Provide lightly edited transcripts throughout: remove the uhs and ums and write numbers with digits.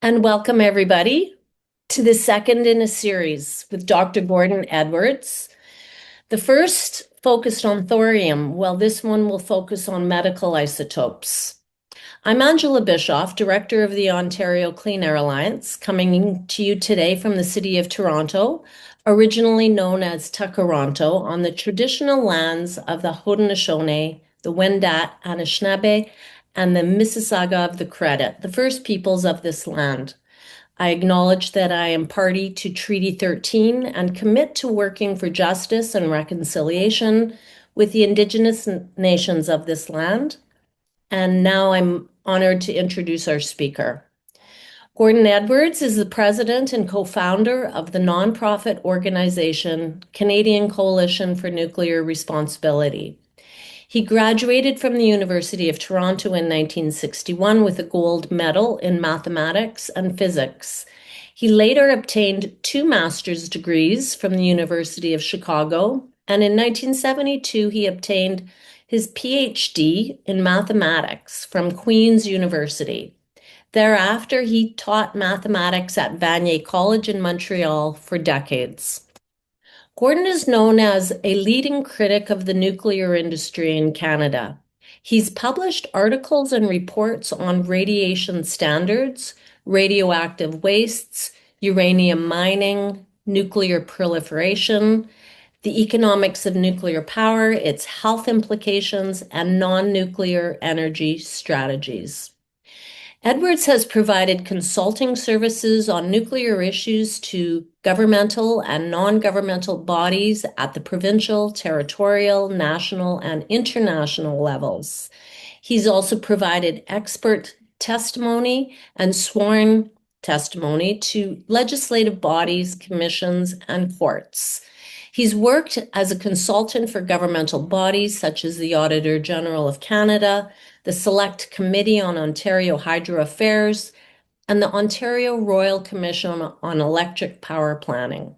And welcome everybody to the second in a series with Dr. Gordon Edwards. The first focused on thorium, while this one will focus on medical isotopes. I'm Angela Bischoff, Director of the Ontario Clean Air Alliance, coming to you today from the city of Toronto, originally known as Takaronto, on the traditional lands of the Haudenosaunee, the Wendat, Anishinaabe, and the Mississauga of the Credit, the first peoples of this land. I acknowledge that I am party to Treaty 13 and commit to working for justice and reconciliation with the Indigenous nations of this land. And now I'm honored to introduce our speaker. Gordon Edwards is the president and co-founder of the nonprofit organization Canadian Coalition for Nuclear Responsibility. He graduated from the University of Toronto in 1961 with a gold medal in mathematics and physics. He later obtained 2 master's degrees from the University of Chicago, and in 1972 he obtained his PhD in mathematics from Queen's University. Thereafter, he taught mathematics at Vanier College in Montreal for decades. Gordon is known as a leading critic of the nuclear industry in Canada. He's published articles and reports on radiation standards, radioactive wastes, uranium mining, nuclear proliferation, the economics of nuclear power, its health implications, and non-nuclear energy strategies. Edwards has provided consulting services on nuclear issues to governmental and non-governmental bodies at the provincial, territorial, national, and international levels. He's also provided expert testimony and sworn testimony to legislative bodies, commissions, and courts. He's worked as a consultant for governmental bodies such as the Auditor General of Canada, the Select Committee on Ontario Hydro Affairs, and the Ontario Royal Commission on Electric Power Planning.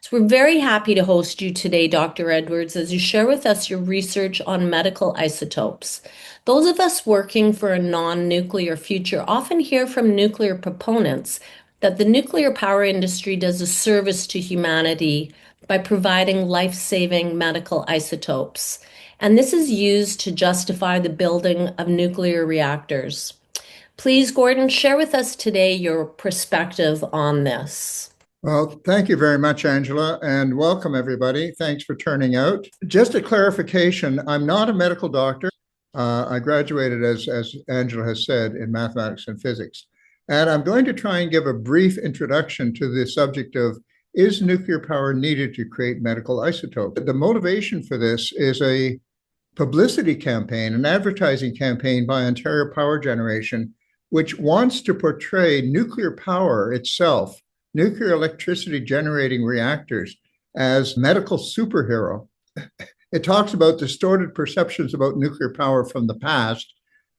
So we're very happy to host you today, Dr. Edwards, as you share with us your research on medical isotopes. Those of us working for a non-nuclear future often hear from nuclear proponents that the nuclear power industry does a service to humanity by providing life-saving medical isotopes. And this is used to justify the building of nuclear reactors. Please, Gordon, share with us today your perspective on this. Well, thank you very much, Angela, and welcome everybody. Thanks for turning out. Just a clarification, I'm not a medical doctor. I graduated, as Angela has said, in mathematics and physics. And I'm going to try and give a brief introduction to the subject of, is nuclear power needed to create medical isotopes? The motivation for this is a publicity campaign, an advertising campaign by Ontario Power Generation, which wants to portray nuclear power itself, nuclear electricity generating reactors, as medical superhero. It talks about distorted perceptions about nuclear power from the past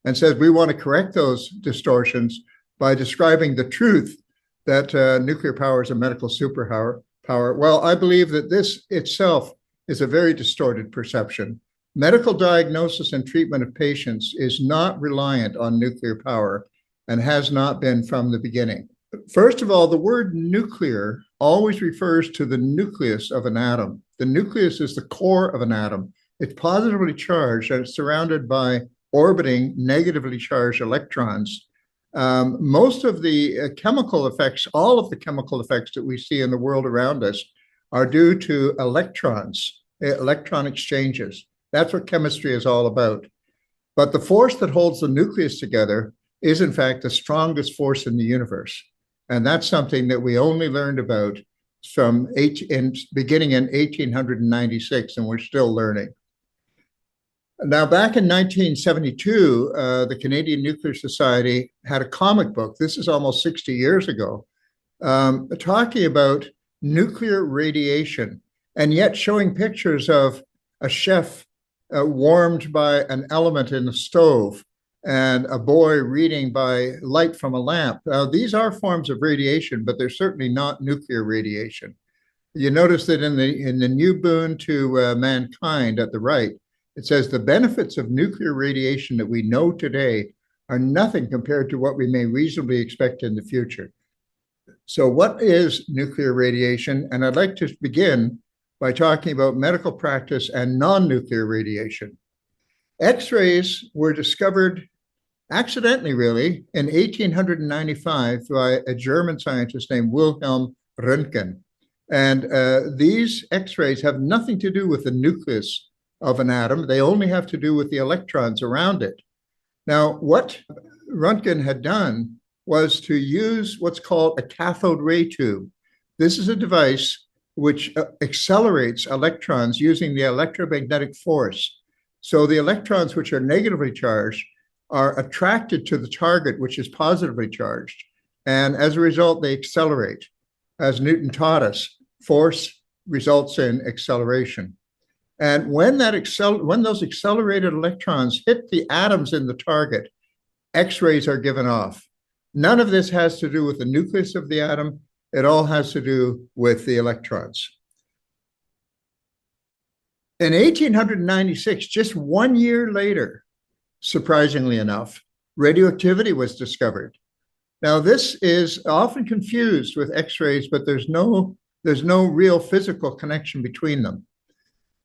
and says we want to correct those distortions by describing the truth that nuclear power is a medical superpower. Well, I believe that this itself is a very distorted perception. Medical diagnosis and treatment of patients is not reliant on nuclear power and has not been from the beginning. First of all, the word nuclear always refers to the nucleus of an atom. The nucleus is the core of an atom. It's positively charged and it's surrounded by orbiting negatively charged electrons. Most of the chemical effects, all of the chemical effects that we see in the world around us are due to electrons, electron exchanges. That's what chemistry is all about. But the force that holds the nucleus together is in fact the strongest force in the universe. And that's something that we only learned about from beginning in 1896, and we're still learning. Now, back in 1972, the Canadian Nuclear Society had a comic book. This is almost 60 years ago, talking about nuclear radiation, and yet showing pictures of a chef warmed by an element in a stove and a boy reading by light from a lamp. These are forms of radiation, but they're certainly not nuclear radiation. You notice that in the new boon to mankind at the right, it says the benefits of nuclear radiation that we know today are nothing compared to what we may reasonably expect in the future. So what is nuclear radiation? And I'd like to begin by talking about medical practice and non-nuclear radiation. X-rays were discovered accidentally, really, in 1895 by a German scientist named Wilhelm Röntgen. And these X-rays have nothing to do with the nucleus of an atom. They only have to do with the electrons around it. Now, what Röntgen had done was to use what's called a cathode ray tube. This is a device which accelerates electrons using the electromagnetic force. So the electrons which are negatively charged are attracted to the target, which is positively charged. And as a result, they accelerate. As Newton taught us, force results in acceleration. And when those accelerated electrons hit the atoms in the target, X-rays are given off. None of this has to do with the nucleus of the atom. It all has to do with the electrons. In 1896, just 1 year later, surprisingly enough, radioactivity was discovered. Now, this is often confused with X-rays, but there's no real physical connection between them.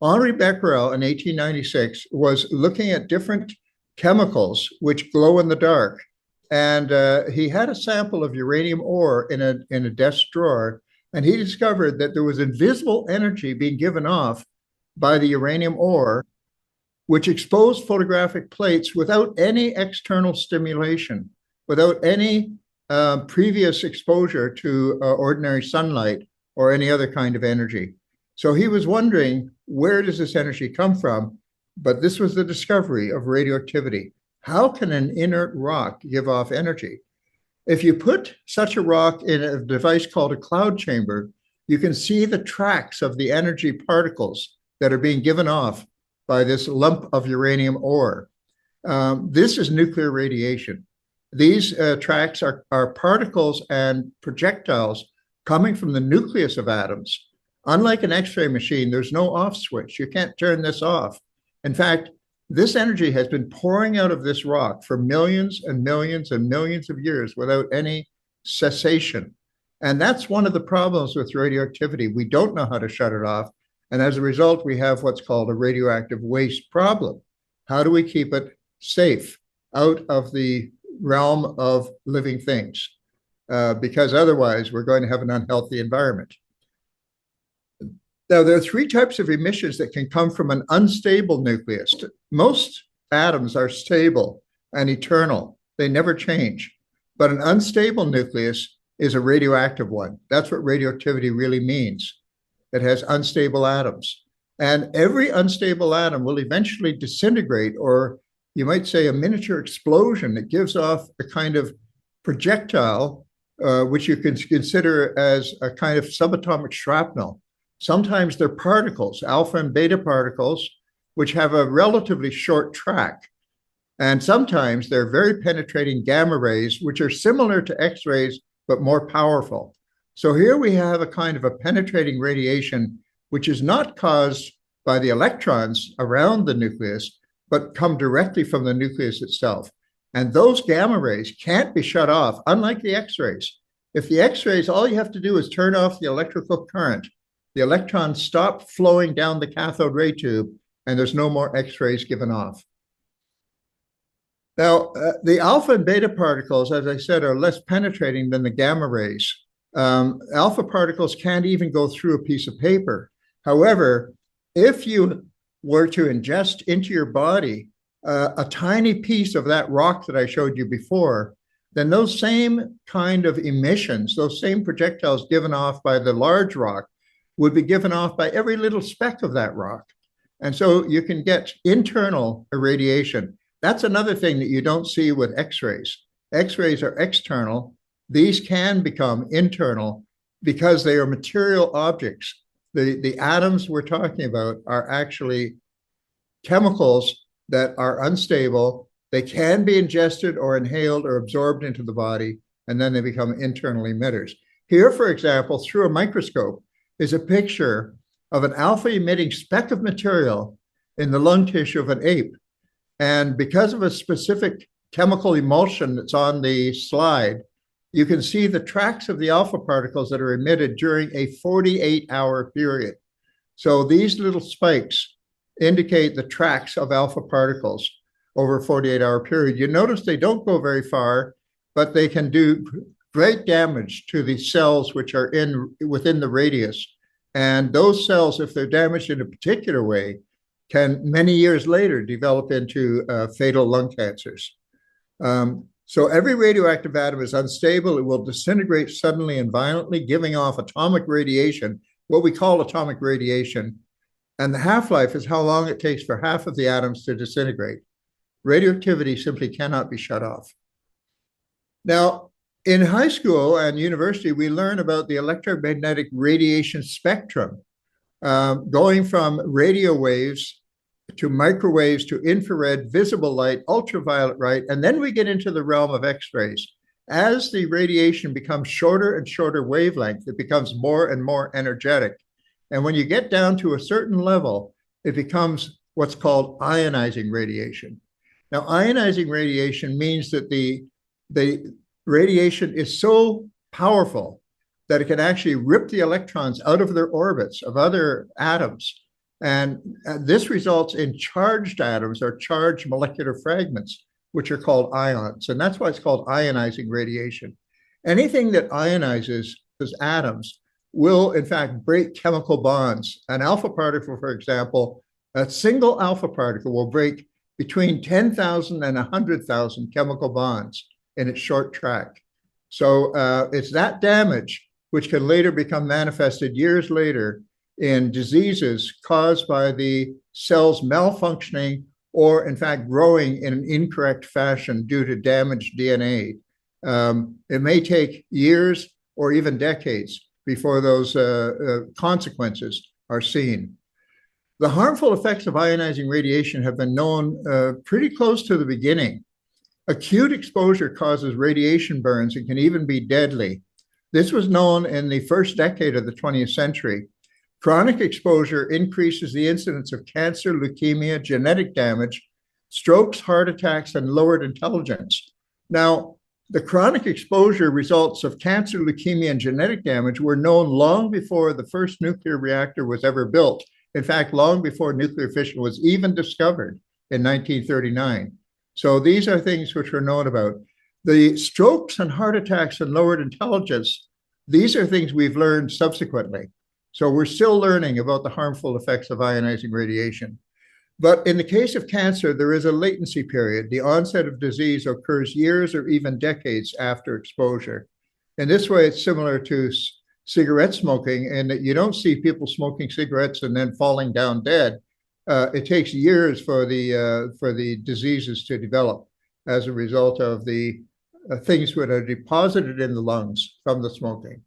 Henri Becquerel in 1896 was looking at different chemicals which glow in the dark. And he had a sample of uranium ore in a desk drawer, and he discovered that there was invisible energy being given off by the uranium ore, which exposed photographic plates without any external stimulation, without any previous exposure to ordinary sunlight or any other kind of energy. So he was wondering, where does this energy come from? But this was the discovery of radioactivity. How can an inert rock give off energy? If you put such a rock in a device called a cloud chamber, you can see the tracks of the energy particles that are being given off by this lump of uranium ore. This is nuclear radiation. These tracks are particles and projectiles coming from the nucleus of atoms. Unlike an X-ray machine, there's no off switch. You can't turn this off. In fact, this energy has been pouring out of this rock for millions and millions and millions of years without any cessation. And that's one of the problems with radioactivity. We don't know how to shut it off. And as a result, we have what's called a radioactive waste problem. How do we keep it safe out of the realm of living things? Because otherwise, we're going to have an unhealthy environment. Now, there are three types of emissions that can come from an unstable nucleus. Most atoms are stable and eternal. They never change. But an unstable nucleus is a radioactive one. That's what radioactivity really means. It has unstable atoms. And every unstable atom will eventually disintegrate, or you might say a miniature explosion that gives off a kind of projectile, which you can consider as a kind of subatomic shrapnel. Sometimes they're particles, alpha and beta particles, which have a relatively short track. And sometimes they're very penetrating gamma rays, which are similar to X-rays, but more powerful. So here we have a kind of a penetrating radiation, which is not caused by the electrons around the nucleus, but come directly from the nucleus itself. And those gamma rays can't be shut off, unlike the X-rays. If the X-rays, all you have to do is turn off the electrical current. The electrons stop flowing down the cathode ray tube, and there's no more X-rays given off. Now, the alpha and beta particles, as I said, are less penetrating than the gamma rays. Alpha particles can't even go through a piece of paper. However, if you were to ingest into your body a tiny piece of that rock that I showed you before, then those same kind of emissions, those same projectiles given off by the large rock, would be given off by every little speck of that rock. And so you can get internal irradiation. That's another thing that you don't see with X-rays. X-rays are external. These can become internal because they are material objects. The atoms we're talking about are actually chemicals that are unstable. They can be ingested or inhaled or absorbed into the body, and then they become internal emitters. Here, for example, through a microscope, is a picture of an alpha-emitting speck of material in the lung tissue of an ape. And because of a specific chemical emulsion that's on the slide, you can see the tracks of the alpha particles that are emitted during a 48-hour period. So these little spikes indicate the tracks of alpha particles over a 48-hour period. You notice they don't go very far, but they can do great damage to the cells which are within the radius. And those cells, if they're damaged in a particular way, can many years later develop into fatal lung cancers. So every radioactive atom is unstable. It will disintegrate suddenly and violently, giving off atomic radiation, what we call atomic radiation. And the half-life is how long it takes for half of the atoms to disintegrate. Radioactivity simply cannot be shut off. Now, in high school and university, we learn about the electromagnetic radiation spectrum, going from radio waves to microwaves to infrared, visible light, ultraviolet light, and then we get into the realm of X-rays. As the radiation becomes shorter and shorter wavelength, it becomes more and more energetic. And when you get down to a certain level, it becomes what's called ionizing radiation. Now, ionizing radiation means that the radiation is so powerful that it can actually rip the electrons out of their orbits of other atoms. And this results in charged atoms or charged molecular fragments, which are called ions. And that's why it's called ionizing radiation. Anything that ionizes those atoms will, in fact, break chemical bonds. An alpha particle, for example, a single alpha particle will break between 10,000 and 100,000 chemical bonds in its short track. So it's that damage which can later become manifested years later in diseases caused by the cells malfunctioning or, in fact, growing in an incorrect fashion due to damaged DNA. It may take years or even decades before those consequences are seen. The harmful effects of ionizing radiation have been known pretty close to the beginning. Acute exposure causes radiation burns and can even be deadly. This was known in the first decade of the 20th century. Chronic exposure increases the incidence of cancer, leukemia, genetic damage, strokes, heart attacks, and lowered intelligence. Now, the chronic exposure results of cancer, leukemia, and genetic damage were known long before the first nuclear reactor was ever built. In fact, long before nuclear fission was even discovered in 1939. So these are things which were known about. The strokes and heart attacks and lowered intelligence, these are things we've learned subsequently. So we're still learning about the harmful effects of ionizing radiation. But in the case of cancer, there is a latency period. The onset of disease occurs years or even decades after exposure. In this way, it's similar to cigarette smoking in that you don't see people smoking cigarettes and then falling down dead. It takes years for the diseases to develop as a result of the things that are deposited in the lungs from the smoking.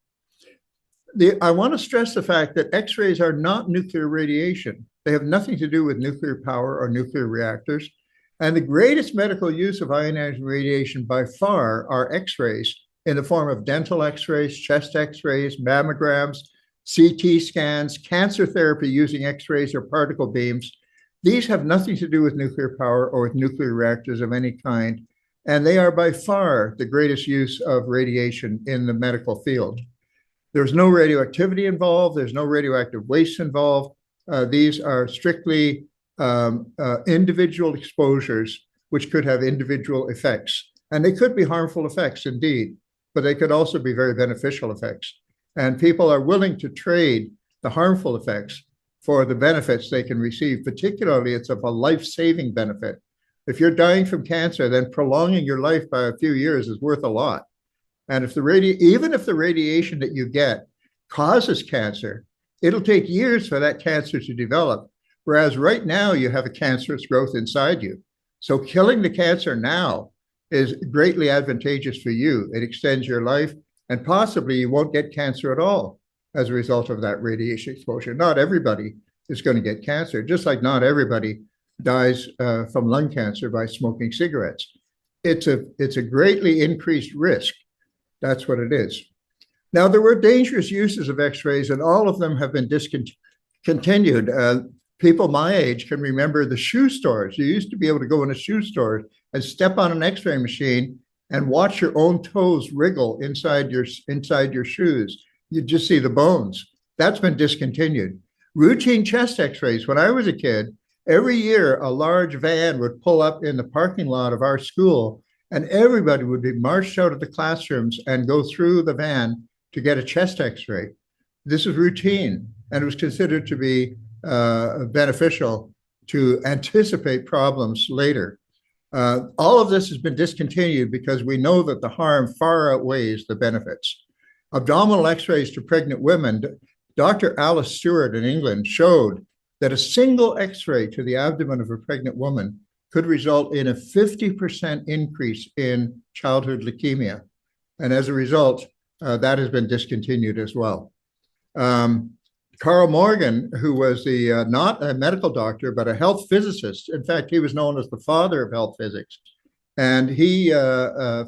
I want to stress the fact that X-rays are not nuclear radiation. They have nothing to do with nuclear power or nuclear reactors. And the greatest medical use of ionizing radiation by far are X-rays in the form of dental X-rays, chest X-rays, mammograms, CT scans, cancer therapy using X-rays or particle beams. These have nothing to do with nuclear power or with nuclear reactors of any kind. And they are by far the greatest use of radiation in the medical field. There's no radioactivity involved. There's no radioactive waste involved. These are strictly individual exposures, which could have individual effects. And they could be harmful effects indeed, but they could also be very beneficial effects. And people are willing to trade the harmful effects for the benefits they can receive, particularly it's of a life-saving benefit. If you're dying from cancer, then prolonging your life by a few years is worth a lot. And if even if the radiation that you get causes cancer, it'll take years for that cancer to develop. Whereas right now you have a cancerous growth inside you. So killing the cancer now is greatly advantageous for you. It extends your life and possibly you won't get cancer at all as a result of that radiation exposure. Not everybody is going to get cancer, just like not everybody dies from lung cancer by smoking cigarettes. It's a greatly increased risk. That's what it is. Now, there were dangerous uses of X-rays, and all of them have been discontinued. People my age can remember the shoe stores. You used to be able to go in a shoe store and step on an X-ray machine and watch your own toes wriggle inside your shoes. You just see the bones. That's been discontinued. Routine chest X-rays. When I was a kid, every year a large van would pull up in the parking lot of our school, and everybody would be marched out of the classrooms and go through the van to get a chest X-ray. This is routine, and it was considered to be beneficial to anticipate problems later. All of this has been discontinued because we know that the harm far outweighs the benefits. Abdominal X-rays to pregnant women, Dr. Alice Stewart in England showed that a single X-ray to the abdomen of a pregnant woman could result in a 50% increase in childhood leukemia. And as a result, that has been discontinued as well. Carl Morgan, who was not a medical doctor, but a health physicist. In fact, he was known as the father of health physics. And he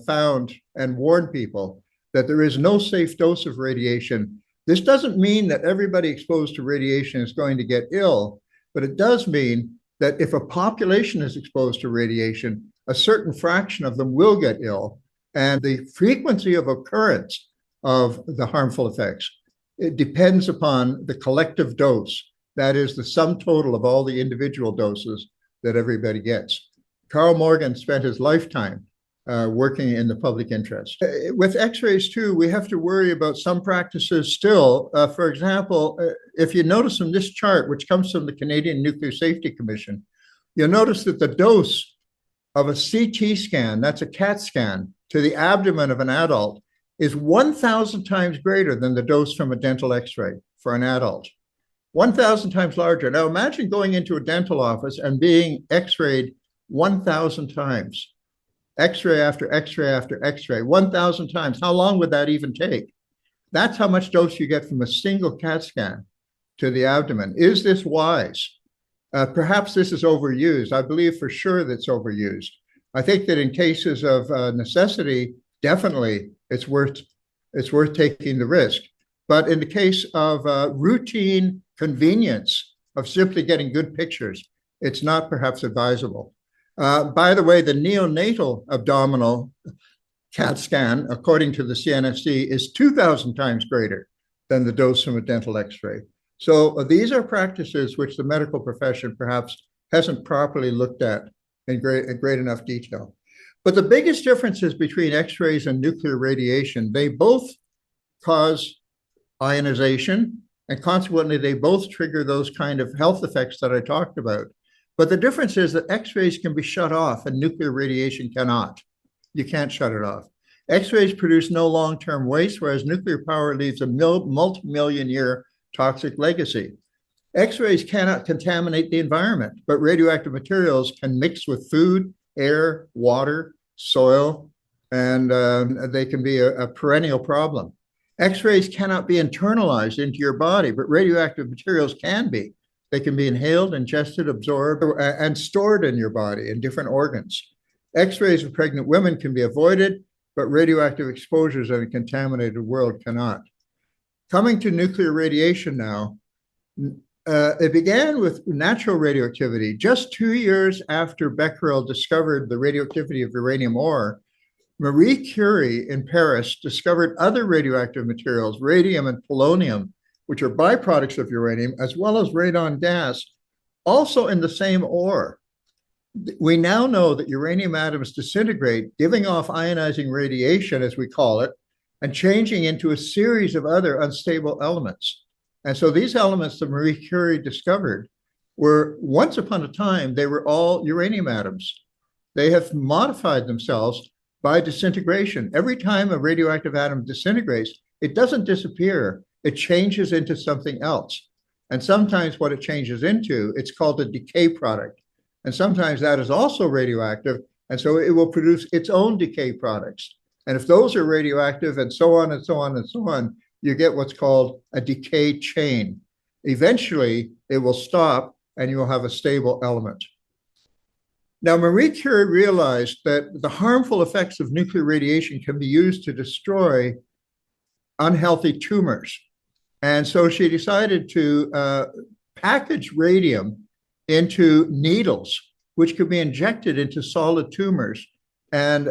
found and warned people that there is no safe dose of radiation. This doesn't mean that everybody exposed to radiation is going to get ill, but it does mean that if a population is exposed to radiation, a certain fraction of them will get ill. And the frequency of occurrence of the harmful effects, it depends upon the collective dose. That is the sum total of all the individual doses that everybody gets. Carl Morgan spent his lifetime working in the public interest. With X-rays too, we have to worry about some practices still. For example, if you notice from this chart, which comes from the Canadian Nuclear Safety Commission, you'll notice that the dose of a CT scan, that's a CAT scan, to the abdomen of an adult is 1,000 times greater than the dose from a dental X-ray for an adult. 1,000 times larger. Now imagine going into a dental office and being X-rayed 1,000 times. X-ray after X-ray after X-ray, 1,000 times. How long would that even take? That's how much dose you get from a single CAT scan to the abdomen. Is this wise? Perhaps this is overused. I believe for sure that's overused. I think that in cases of necessity, definitely it's worth taking the risk. But in the case of routine convenience of simply getting good pictures, it's not perhaps advisable. By the way, the neonatal abdominal CAT scan, according to the CNSC, is 2,000 times greater than the dose from a dental X-ray. So these are practices which the medical profession perhaps hasn't properly looked at in great enough detail. But the biggest differences between X-rays and nuclear radiation, they both cause ionization, and consequently, they both trigger those kind of health effects that I talked about. But the difference is that X-rays can be shut off and nuclear radiation cannot. You can't shut it off. X-rays produce no long-term waste, whereas nuclear power leaves a multi-million year toxic legacy. X-rays cannot contaminate the environment, but radioactive materials can mix with food, air, water, soil, and they can be a perennial problem. X-rays cannot be internalized into your body, but radioactive materials can be. They can be inhaled, ingested, absorbed, and stored in your body in different organs. X-rays of pregnant women can be avoided, but radioactive exposures in a contaminated world cannot. Coming to nuclear radiation now, it began with natural radioactivity. Just 2 years after Becquerel discovered the radioactivity of uranium ore, Marie Curie in Paris discovered other radioactive materials, radium and polonium, which are byproducts of uranium, as well as radon gas, also in the same ore. We now know that uranium atoms disintegrate, giving off ionizing radiation, as we call it, and changing into a series of other unstable elements. And so these elements that Marie Curie discovered were, once upon a time, they were all uranium atoms. They have modified themselves by disintegration. Every time a radioactive atom disintegrates, it doesn't disappear. It changes into something else. And sometimes what it changes into, it's called a decay product. And sometimes that is also radioactive. And so it will produce its own decay products. And if those are radioactive and so on and so on and so on, you get what's called a decay chain. Eventually, it will stop and you will have a stable element. Now, Marie Curie realized that the harmful effects of nuclear radiation can be used to destroy unhealthy tumors. And so she decided to package radium into needles, which could be injected into solid tumors. And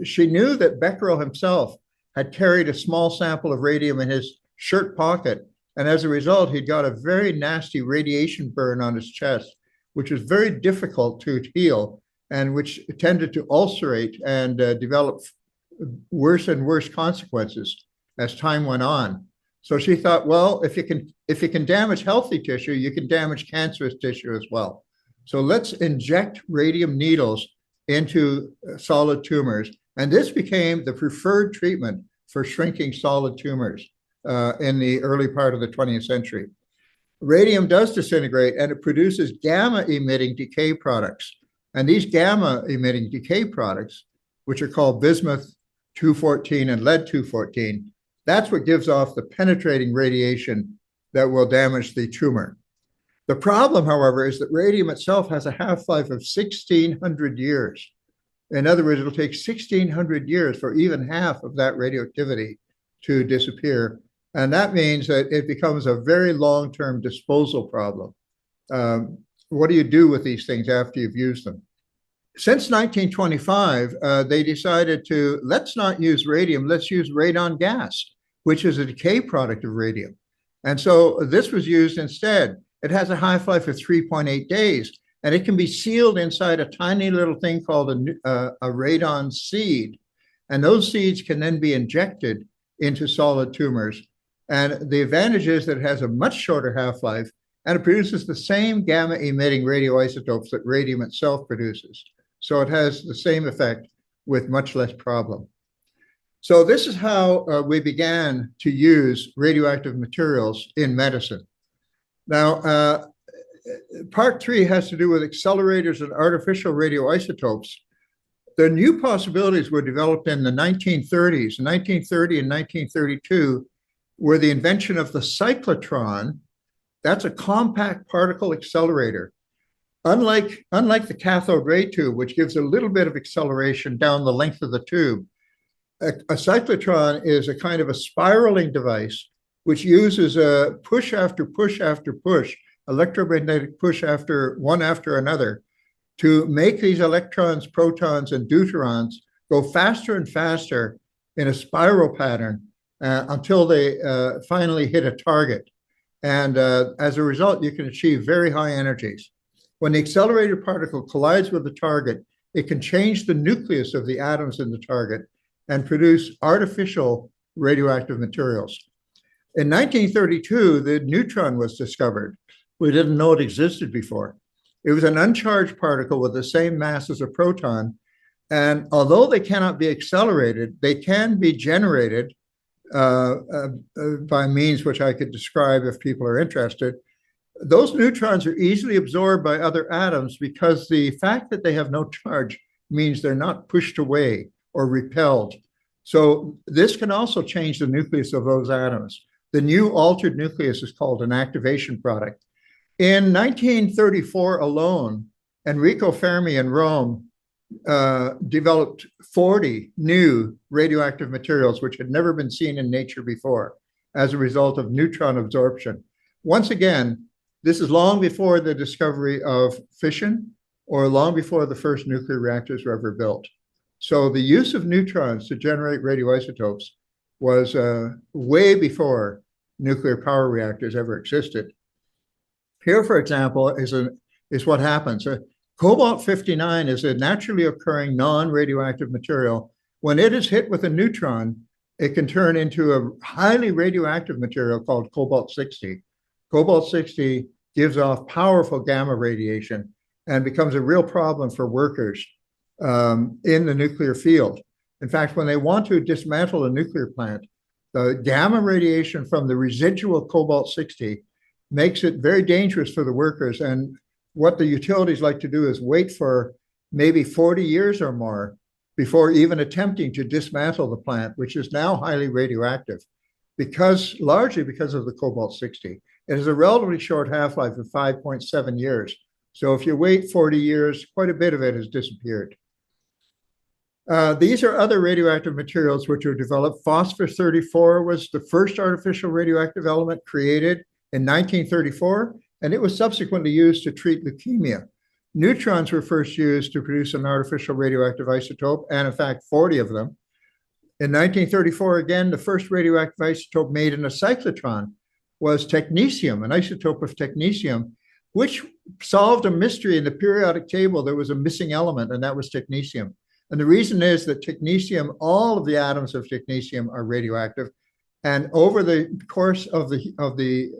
she knew that Becquerel himself had carried a small sample of radium in his shirt pocket. And as a result, he'd got a very nasty radiation burn on his chest, which was very difficult to heal and which tended to ulcerate and develop worse and worse consequences as time went on. So she thought, well, if you can damage healthy tissue, you can damage cancerous tissue as well. So let's inject radium needles into solid tumors. And this became the preferred treatment for shrinking solid tumors in the early part of the 20th century. Radium does disintegrate and it produces gamma emitting decay products. And these gamma emitting decay products, which are called bismuth 214 and lead 214, that's what gives off the penetrating radiation that will damage the tumor. The problem, however, is that radium itself has a half-life of 1,600 years. In other words, it'll take 1,600 years for even half of that radioactivity to disappear. And that means that it becomes a very long-term disposal problem. What do you do with these things after you've used them? Since 1925, they decided to, let's not use radium, let's use radon gas, which is a decay product of radium. And so this was used instead. It has a half-life of 3.8 days, and it can be sealed inside a tiny little thing called a radon seed. And those seeds can then be injected into solid tumors. And the advantage is that it has a much shorter half-life, and it produces the same gamma-emitting radioisotopes that radium itself produces. So it has the same effect with much less problem. So this is how we began to use radioactive materials in medicine. Now, part 3 has to do with accelerators and artificial radioisotopes. The new possibilities were developed in the 1930s. 1930 and 1932 were the invention of the cyclotron. That's a compact particle accelerator. Unlike the cathode ray tube, which gives a little bit of acceleration down the length of the tube, a cyclotron is a kind of a spiraling device which uses a push after push after push, electromagnetic push after one after another, to make these electrons, protons, and deuterons go faster and faster in a spiral pattern until they finally hit a target. And as a result, you can achieve very high energies. When the accelerated particle collides with the target, it can change the nucleus of the atoms in the target and produce artificial radioactive materials. In 1932, the neutron was discovered. We didn't know it existed before. It was an uncharged particle with the same mass as a proton. And although they cannot be accelerated, they can be generated by means which I could describe if people are interested. Those neutrons are easily absorbed by other atoms because the fact that they have no charge means they're not pushed away or repelled. So this can also change the nucleus of those atoms. The new altered nucleus is called an activation product. In 1934 alone, Enrico Fermi in Rome developed 40 new radioactive materials which had never been seen in nature before as a result of neutron absorption. Once again, this is long before the discovery of fission or long before the first nuclear reactors were ever built. So the use of neutrons to generate radioisotopes was way before nuclear power reactors ever existed. Here, for example, is what happens. Cobalt-59 is a naturally occurring non-radioactive material. When it is hit with a neutron, it can turn into a highly radioactive material called cobalt-60. Cobalt-60 gives off powerful gamma radiation and becomes a real problem for workers in the nuclear field. In fact, when they want to dismantle a nuclear plant, the gamma radiation from the residual cobalt-60 makes it very dangerous for the workers. And what the utilities like to do is wait for maybe 40 years or more before even attempting to dismantle the plant, which is now highly radioactive, largely because of the cobalt-60. It has a relatively short half-life of 5.7 years. So if you wait 40 years, quite a bit of it has disappeared. These are other radioactive materials which were developed. Phosphor-34 was the first artificial radioactive element created in 1934, and it was subsequently used to treat leukemia. Neutrons were first used to produce an artificial radioactive isotope, and in fact, 40 of them. In 1934, again, the first radioactive isotope made in a cyclotron was technetium, an isotope of technetium, which solved a mystery in the periodic table. There was a missing element, and that was technetium. And the reason is that technetium, all of the atoms of technetium are radioactive. And over the course of the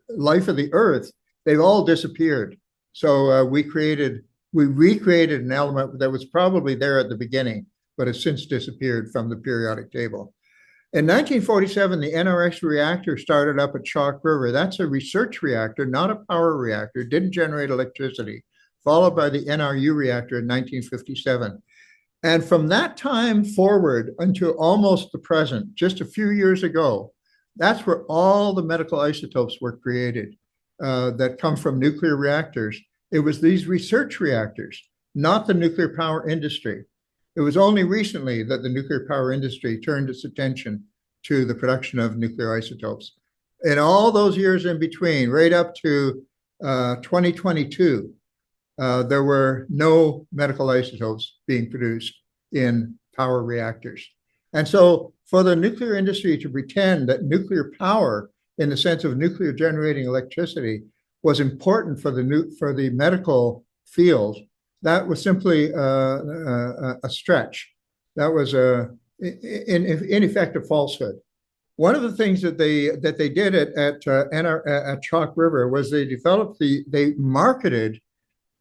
life of the Earth, they've all disappeared. So we recreated an element that was probably there at the beginning, but has since disappeared from the periodic table. In 1947, the NRX reactor started up at Chalk River. That's a research reactor, not a power reactor, didn't generate electricity, followed by the NRU reactor in 1957. And from that time forward until almost the present, just a few years ago, that's where all the medical isotopes were created that come from nuclear reactors. It was these research reactors, not the nuclear power industry. It was only recently that the nuclear power industry turned its attention to the production of nuclear isotopes. In all those years in between, right up to 2022, there were no medical isotopes being produced in power reactors. And so for the nuclear industry to pretend that nuclear power, in the sense of nuclear generating electricity, was important for the medical field, that was simply a stretch. That was in effect a falsehood. One of the things that they did at Chalk River was they marketed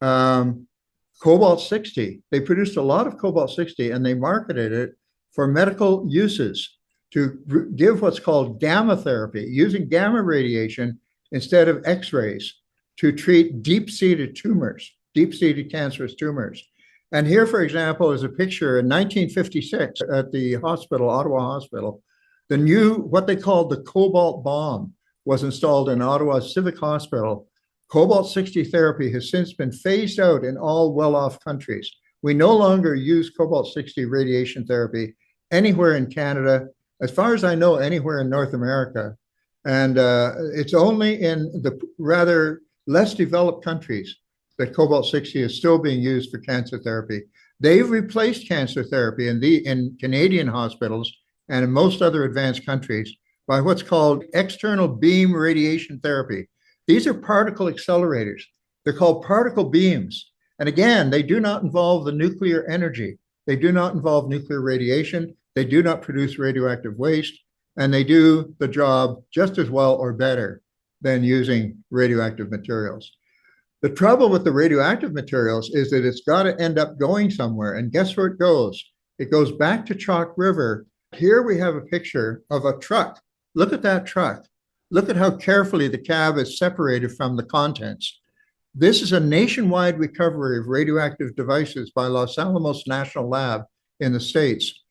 cobalt-60. They produced a lot of cobalt-60 and they marketed it for medical uses to give what's called gamma therapy, using gamma radiation instead of X-rays to treat deep-seated tumors, deep-seated cancerous tumors. And here, for example, is a picture in 1956 at the hospital, Ottawa Hospital. The new, what they called the cobalt bomb, was installed in Ottawa's Civic Hospital. Cobalt-60 therapy has since been phased out in all well-off countries. We no longer use cobalt-60 radiation therapy anywhere in Canada, as far as I know, anywhere in North America. And it's only in the rather less developed countries that cobalt-60 is still being used for cancer therapy. They've replaced cancer therapy in Canadian hospitals and in most other advanced countries by what's called external beam radiation therapy. These are particle accelerators. They're called particle beams. And again, they do not involve the nuclear energy. They do not involve nuclear radiation. They do not produce radioactive waste. And they do the job just as well or better than using radioactive materials. The trouble with the radioactive materials is that it's got to end up going somewhere. And guess where it goes? It goes back to Chalk River. Here we have a picture of a truck. Look at that truck. Look at how carefully the cab is separated from the contents. This is a nationwide recovery of radioactive devices by Los Alamos National Lab in the States.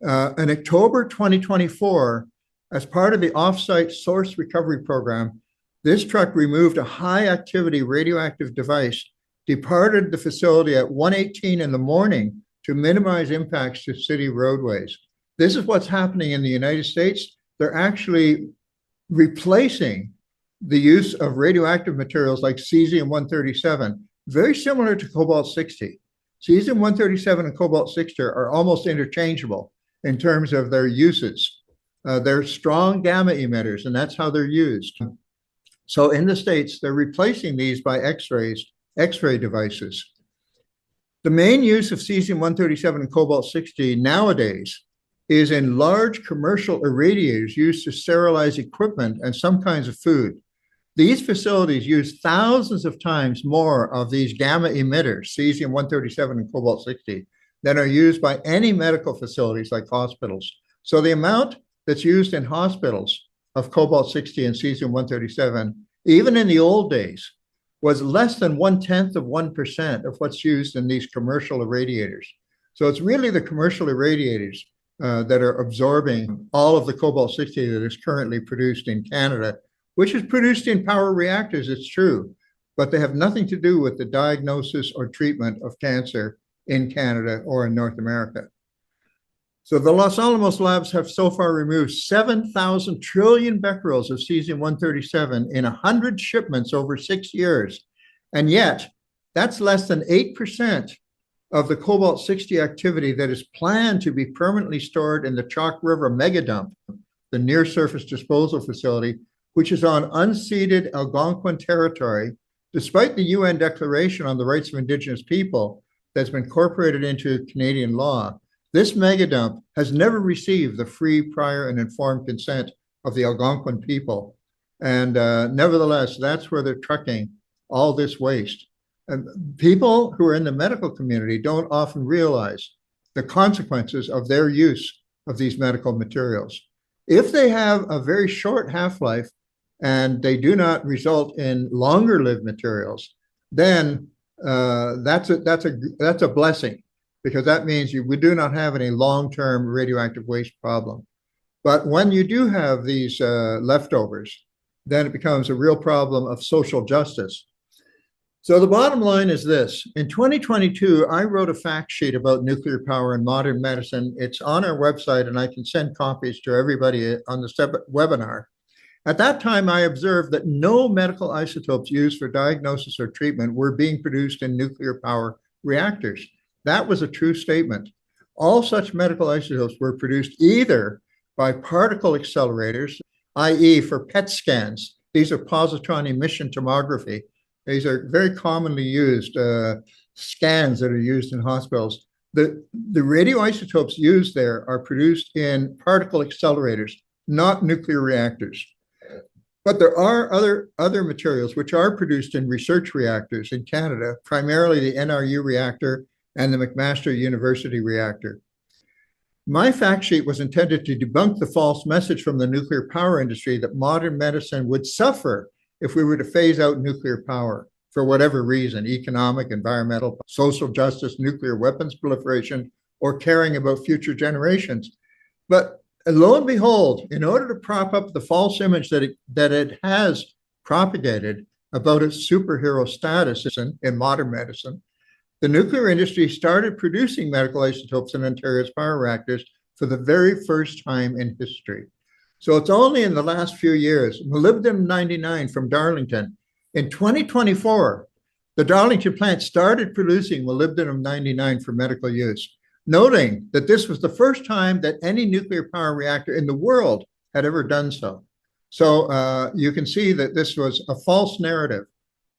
In October 2024, as part of the offsite source recovery program, this truck removed a high activity radioactive device, departed the facility at 1:18 in the morning to minimize impacts to city roadways. This is what's happening in the United States. They're actually replacing the use of radioactive materials like cesium-137, very similar to cobalt-60. Cesium-137 and cobalt-60 are almost interchangeable in terms of their uses. They're strong gamma emitters, and that's how they're used. So in the States, they're replacing these by X-ray devices. The main use of cesium-137 and cobalt-60 nowadays is in large commercial irradiators used to sterilize equipment and some kinds of food. These facilities use thousands of times more of these gamma emitters, cesium-137 and cobalt-60, than are used by any medical facilities like hospitals. So the amount that's used in hospitals of cobalt-60 and cesium-137, even in the old days, was less than 0.1% of what's used in these commercial irradiators. So it's really the commercial irradiators that are absorbing all of the cobalt-60 that is currently produced in Canada, which is produced in power reactors, it's true, but they have nothing to do with the diagnosis or treatment of cancer in Canada or in North America. So the Los Alamos labs have so far removed 7,000 trillion becquerels of cesium-137 in 100 shipments over 6 years. And yet, that's less than 8% of the cobalt-60 activity that is planned to be permanently stored in the Chalk River megadump, the near-surface disposal facility, which is on unceded Algonquin territory, despite the UN Declaration on the Rights of Indigenous People that's been incorporated into Canadian law. This megadump has never received the free, prior, and informed consent of the Algonquin people. And nevertheless, that's where they're trucking all this waste. And people who are in the medical community don't often realize the consequences of their use of these medical materials. If they have a very short half-life and they do not result in longer-lived materials, then that's a blessing, because that means we do not have any long-term radioactive waste problem. But when you do have these leftovers, then it becomes a real problem of social justice. So the bottom line is this. In 2022, I wrote a fact sheet about nuclear power and modern medicine. It's on our website, and I can send copies to everybody on the webinar. At that time, I observed that no medical isotopes used for diagnosis or treatment were being produced in nuclear power reactors. That was a true statement. All such medical isotopes were produced either by particle accelerators, i.e. for PET scans. These are positron emission tomography. These are very commonly used scans that are used in hospitals. The radioisotopes used there are produced in particle accelerators, not nuclear reactors. But there are other materials which are produced in research reactors in Canada, primarily the NRU reactor and the McMaster University reactor. My fact sheet was intended to debunk the false message from the nuclear power industry that modern medicine would suffer if we were to phase out nuclear power for whatever reason, economic, environmental, social justice, nuclear weapons proliferation, or caring about future generations. But lo and behold, in order to prop up the false image that it has propagated about its superhero status in modern medicine, the nuclear industry started producing medical isotopes in Ontario's power reactors for the very first time in history. So it's only in the last few years, molybdenum-99 from Darlington. In 2024, the Darlington plant started producing molybdenum-99 for medical use, noting that this was the first time that any nuclear power reactor in the world had ever done so. So you can see that this was a false narrative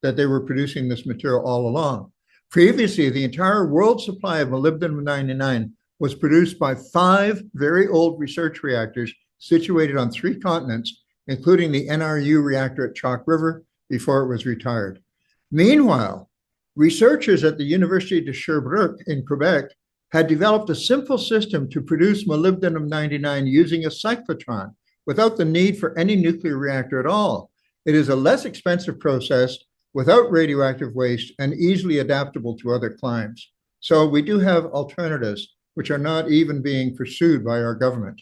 that they were producing this material all along. Previously, the entire world supply of molybdenum-99 was produced by 5 very old research reactors situated on 3 continents, including the NRU reactor at Chalk River before it was retired. Meanwhile, researchers at the University de Sherbrooke in Quebec had developed a simple system to produce molybdenum-99 using a cyclotron without the need for any nuclear reactor at all. It is a less expensive process without radioactive waste and easily adaptable to other climes. So we do have alternatives which are not even being pursued by our government.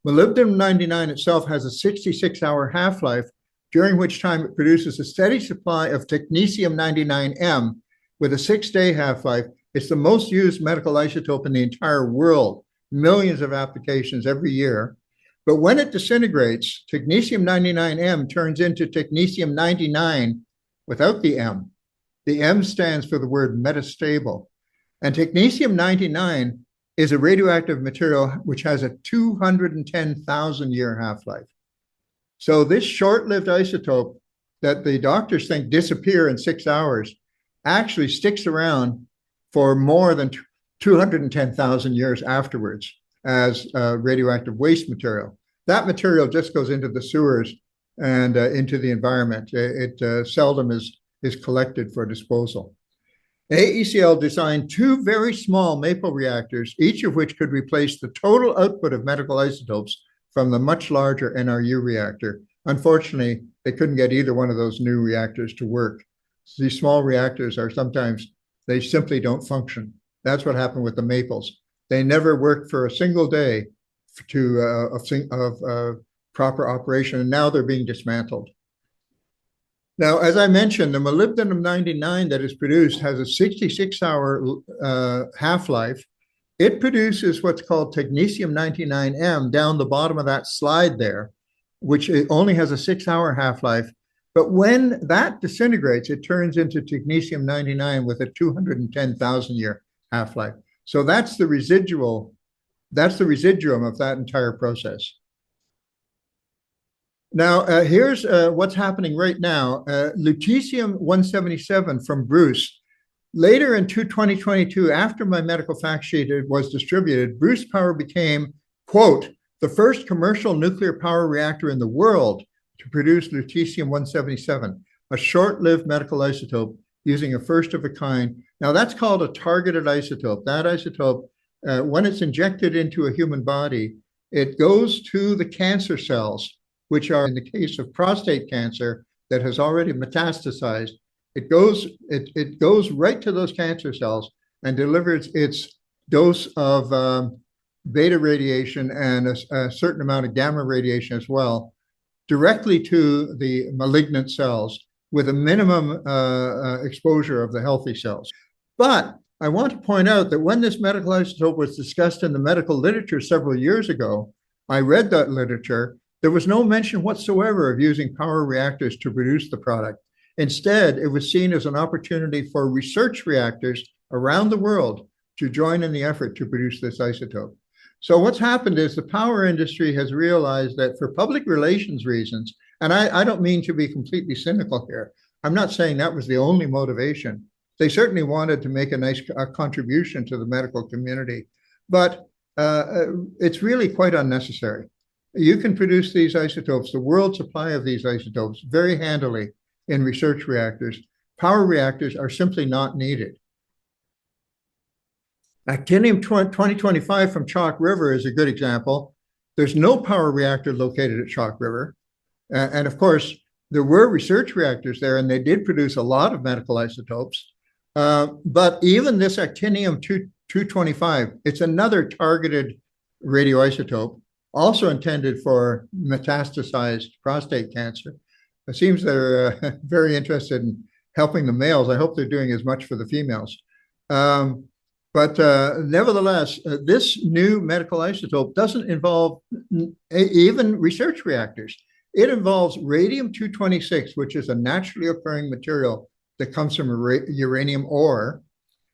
Molybdenum-99 itself has a 66-hour half-life, during which time it produces a steady supply of technetium-99M with a 6-day half-life. It's the most used medical isotope in the entire world, millions of applications every year. But when it disintegrates, technetium-99M turns into technetium-99 without the M. The M stands for the word metastable. And technetium-99 is a radioactive material which has a 210,000-year half-life. So this short-lived isotope that the doctors think disappear in 6 hours actually sticks around for more than 210,000 years afterwards as radioactive waste material. That material just goes into the sewers and into the environment. It seldom is collected for disposal. AECL designed 2 very small maple reactors, each of which could replace the total output of medical isotopes from the much larger NRU reactor. Unfortunately, they couldn't get either one of those new reactors to work. These small reactors are sometimes, they simply don't function. That's what happened with the maples. They never worked for a single day of proper operation, and now they're being dismantled. Now, as I mentioned, the molybdenum-99 that is produced has a 66-hour half-life. it produces what's called technetium-99m down the bottom of that slide there, which only has a 6-hour half-life. But when that disintegrates, it turns into technetium-99 with a 210,000-year half-life. So that's the residuum of that entire process. Now, here's what's happening right now. Lutetium-177 from Bruce. Later in 2022, after my medical fact sheet was distributed, Bruce Power became, quote, the first commercial nuclear power reactor in the world to produce lutetium-177, a short-lived medical isotope using a first-of-a-kind. Now, that's called a targeted isotope. That isotope, when it's injected into a human body, it goes to the cancer cells, which are, in the case of prostate cancer that has already metastasized, it goes right to those cancer cells and delivers its dose of beta radiation and a certain amount of gamma radiation as well, directly to the malignant cells with a minimum exposure of the healthy cells. But I want to point out that when this medical isotope was discussed in the medical literature several years ago, I read that literature. There was no mention whatsoever of using power reactors to produce the product. Instead, it was seen as an opportunity for research reactors around the world to join in the effort to produce this isotope. So what's happened is the power industry has realized that for public relations reasons, and I don't mean to be completely cynical here, I'm not saying that was the only motivation. They certainly wanted to make a contribution to the medical community, but it's really quite unnecessary. You can produce these isotopes, the world supply of these isotopes, very handily in research reactors. Power reactors are simply not needed. Actinium 2025 from Chalk River is a good example. There's no power reactor located at Chalk River. And of course, there were research reactors there, and they did produce a lot of medical isotopes. But even this actinium 225, it's another targeted radioisotope, also intended for metastasized prostate cancer. It seems they're very interested in helping the males. I hope they're doing as much for the females. But nevertheless, this new medical isotope doesn't involve even research reactors. It involves radium-226, which is a naturally occurring material that comes from uranium ore,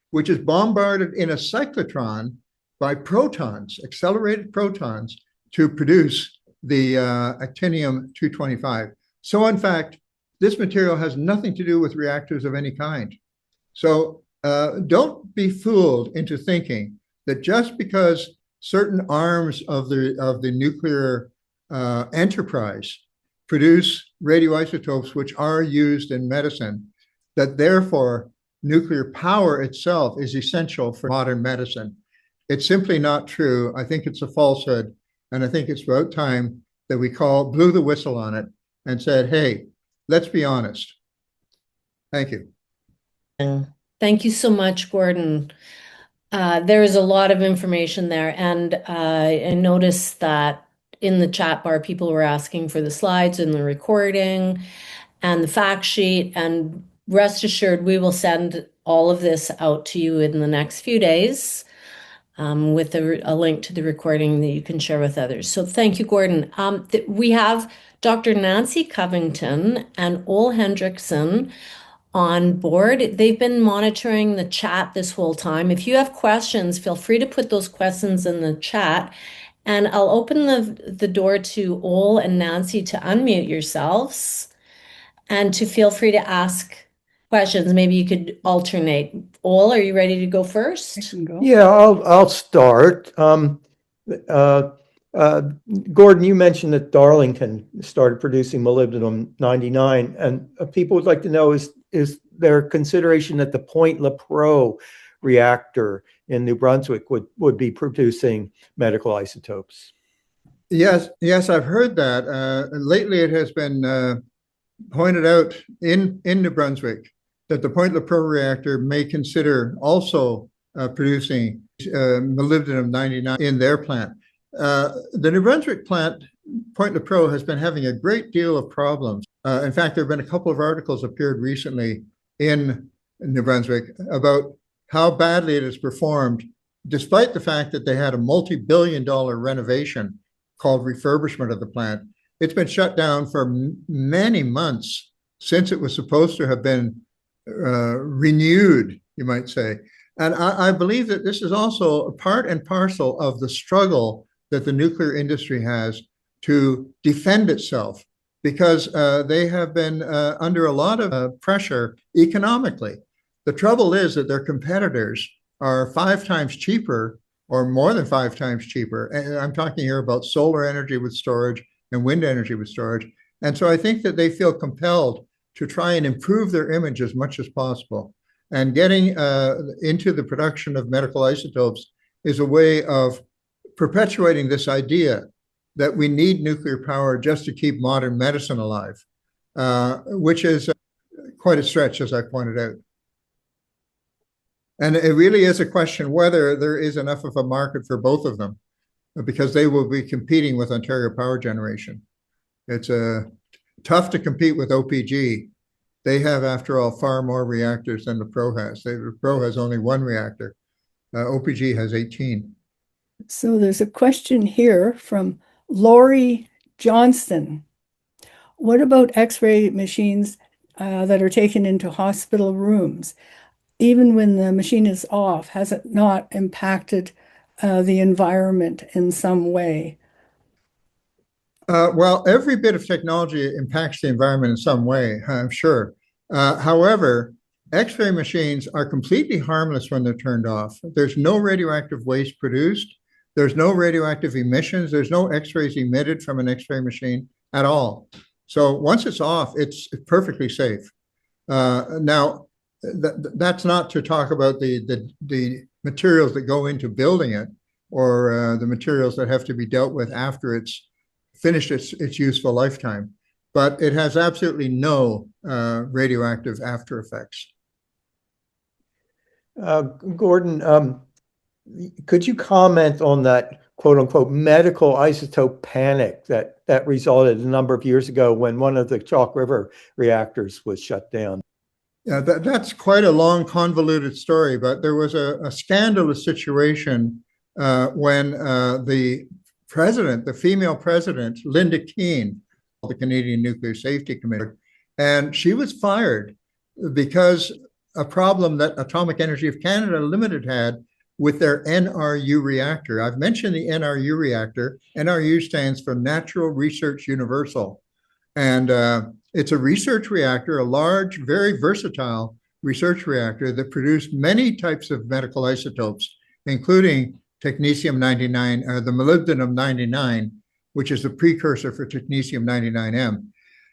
which is bombarded in a cyclotron by protons, accelerated protons, to produce the actinium-225. So in fact, this material has nothing to do with reactors of any kind. So don't be fooled into thinking that just because certain arms of the nuclear enterprise produce radioisotopes which are used in medicine, that therefore nuclear power itself is essential for modern medicine. It's simply not true. I think it's a falsehood. And I think it's about time that we blew the whistle on it and said, hey, let's be honest. Thank you. Thank you so much, Gordon. There is a lot of information there. And I noticed that in the chat bar, people were asking for the slides and the recording and the fact sheet. And rest assured, we will send all of this out to you in the next few days. With a link to the recording that you can share with others. So thank you, Gordon. We have Dr. Nancy Covington and Ole Hendrickson on board. They've been monitoring the chat this whole time. If you have questions, feel free to put those questions in the chat. And I'll open the door to Ole and Nancy to unmute yourselves and to feel free to ask questions. Maybe you could alternate. Ole, are you ready to go first? I can go. Yeah, I'll start. Gordon, you mentioned that Darlington started producing molybdenum-99, and people would like to know, is there consideration that the Point Lepreau reactor in New Brunswick would be producing medical isotopes? Yes, I've heard that. Lately, it has been pointed out in New Brunswick that the Point Lepreau reactor may consider also producing molybdenum-99 in their plant. The New Brunswick plant, Point Lepreau, has been having a great deal of problems. In fact, there have been a couple of articles appeared recently in New Brunswick about how badly it has performed despite the fact that they had a multi-billion-dollar renovation called refurbishment of the plant, it's been shut down for many months since it was supposed to have been renewed, you might say. And I believe that this is also a part and parcel of the struggle that the nuclear industry has to defend itself, because they have been under a lot of pressure economically. The trouble is that their competitors are 5 times cheaper, or more than 5 times cheaper. And I'm talking here about solar energy with storage and wind energy with storage. And so I think that they feel compelled to try and improve their image as much as possible. And getting into the production of medical isotopes is a way of perpetuating this idea that we need nuclear power just to keep modern medicine alive, which is quite a stretch, as I pointed out. And it really is a question whether there is enough of a market for both of them, because they will be competing with Ontario Power Generation. It's tough to compete with OPG. They have, after all, far more reactors than the Pro has. The Pro has only 1 reactor. OPG has 18. So there's a question here from Lori Johnston. What about X-ray machines that are taken into hospital rooms? Even when the machine is off, has it not impacted the environment in some way? Well, every bit of technology impacts the environment in some way, I'm sure. However, X-ray machines are completely harmless when they're turned off. There's no radioactive waste produced. There's no radioactive emissions. There's no X-rays emitted from an X-ray machine at all. So once it's off, it's perfectly safe. Now, that's not to talk about the materials that go into building it, or the materials that have to be dealt with after it's finished its useful lifetime. But it has absolutely no radioactive after effects. Gordon, could you comment on that quote unquote medical isotope panic that resulted a number of years ago when one of the Chalk River reactors was shut down? Yeah, that's quite a long, convoluted story, but there was a scandalous situation when the president, the female president, Linda Keane, the Canadian Nuclear Safety Committee, and she was fired because a problem that Atomic Energy of Canada Limited had with their NRU reactor. I've mentioned the NRU reactor. NRU stands for Natural Research Universal. And it's a research reactor, a large, very versatile research reactor that produced many types of medical isotopes, including technetium-99, the molybdenum-99, which is the precursor for technetium-99M.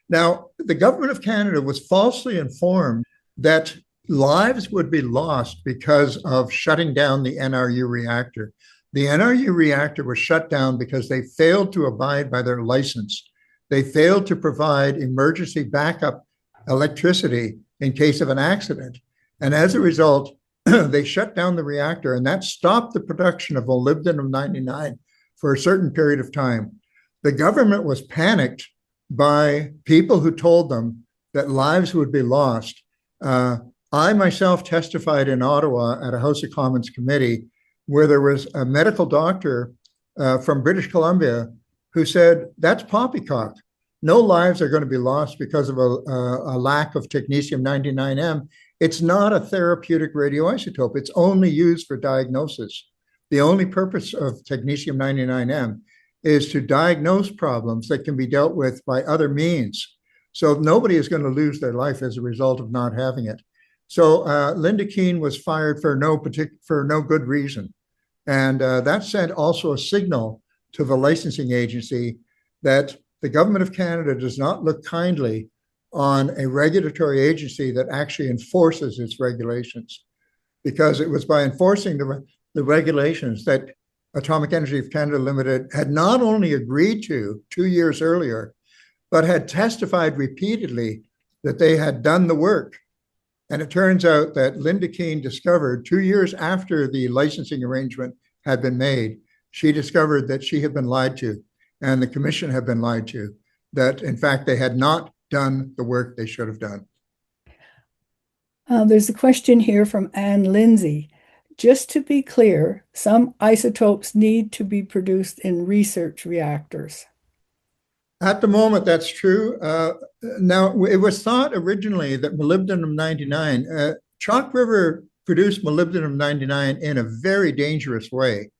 Now, the government of Canada was falsely informed that lives would be lost because of shutting down the NRU reactor. The NRU reactor was shut down because they failed to abide by their license. They failed to provide emergency backup electricity in case of an accident. And as a result, they shut down the reactor, and that stopped the production of molybdenum-99 for a certain period of time. The government was panicked by people who told them that lives would be lost. I myself testified in Ottawa at a House of Commons committee where there was a medical doctor from British Columbia who said, that's poppycock. No lives are going to be lost because of a lack of technetium-99M. It's not a therapeutic radioisotope. It's only used for diagnosis. The only purpose of technetium-99M is to diagnose problems that can be dealt with by other means. So nobody is going to lose their life as a result of not having it. So Linda Keane was fired for no good reason. And that sent also a signal to the licensing agency that the government of Canada does not look kindly on a regulatory agency that actually enforces its regulations, because it was by enforcing the regulations that Atomic Energy of Canada Limited had not only agreed to 2 years earlier, but had testified repeatedly that they had done the work. And it turns out that Linda Keane discovered 2 years after the licensing arrangement had been made, she discovered that she had been lied to, and the commission had been lied to, that in fact they had not done the work they should have done. There's a question here from Anne Lindsay. Just to be clear, some isotopes need to be produced in research reactors. At the moment, that's true. Now, it was thought originally that molybdenum-99, Chalk River produced molybdenum-99 in a very dangerous way.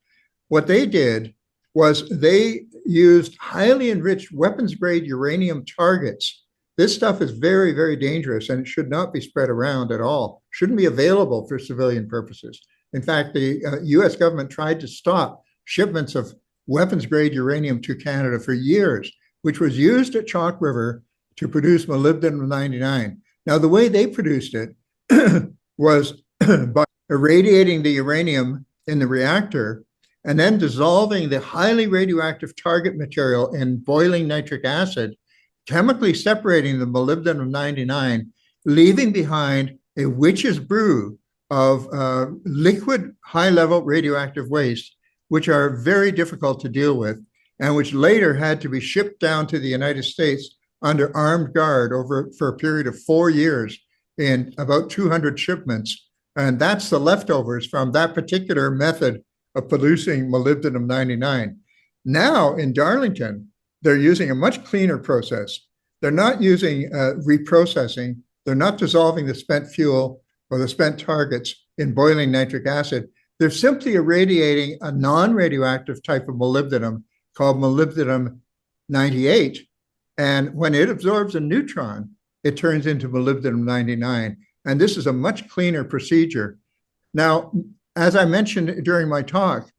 What they did was they used highly enriched weapons-grade uranium targets. This stuff is very, very dangerous, and it should not be spread around at all. Shouldn't be available for civilian purposes. In fact, the US government tried to stop shipments of weapons-grade uranium to Canada for years, which was used at Chalk River to produce molybdenum-99. Now, the way they produced it was by irradiating the uranium in the reactor and then dissolving the highly radioactive target material in boiling nitric acid, chemically separating the molybdenum-99, leaving behind a witch's brew of liquid high-level radioactive waste, which are very difficult to deal with, and which later had to be shipped down to the United States under armed guard for a period of 4 years in about 200 shipments. And that's the leftovers from that particular method of producing molybdenum-99. Now in Darlington, they're using a much cleaner process. They're not using reprocessing. They're not dissolving the spent fuel or the spent targets in boiling nitric acid. They're simply irradiating a non-radioactive type of molybdenum called molybdenum-98. And when it absorbs a neutron, it turns into molybdenum-99. And this is a much cleaner procedure. Now, as I mentioned during my talk,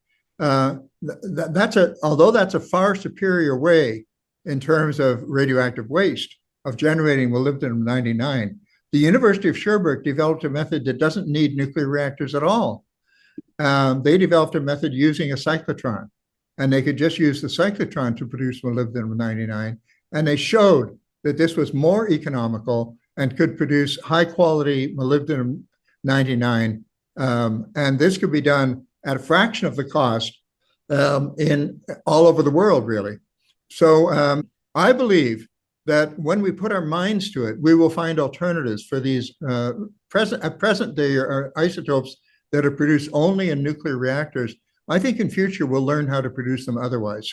although that's a far superior way in terms of radioactive waste of generating molybdenum-99, the University of Sherbrooke developed a method that doesn't need nuclear reactors at all. They developed a method using a cyclotron, and they could just use the cyclotron to produce molybdenum-99. And they showed that this was more economical and could produce high quality molybdenum-99. And this could be done at a fraction of the cost in all over the world, really. So I believe that when we put our minds to it, we will find alternatives for these present day isotopes that are produced only in nuclear reactors. I think in future we'll learn how to produce them otherwise.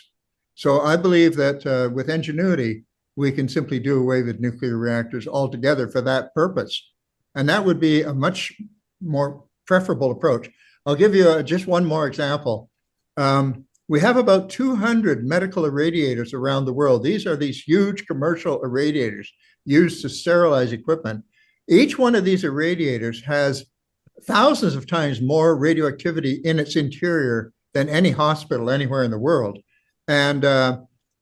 So I believe that with ingenuity, we can simply do away with nuclear reactors altogether for that purpose. And that would be a much more preferable approach. I'll give you just one more example. We have about 200 medical irradiators around the world. These are these huge commercial irradiators used to sterilize equipment. Each one of these irradiators has thousands of times more radioactivity in its interior than any hospital anywhere in the world. And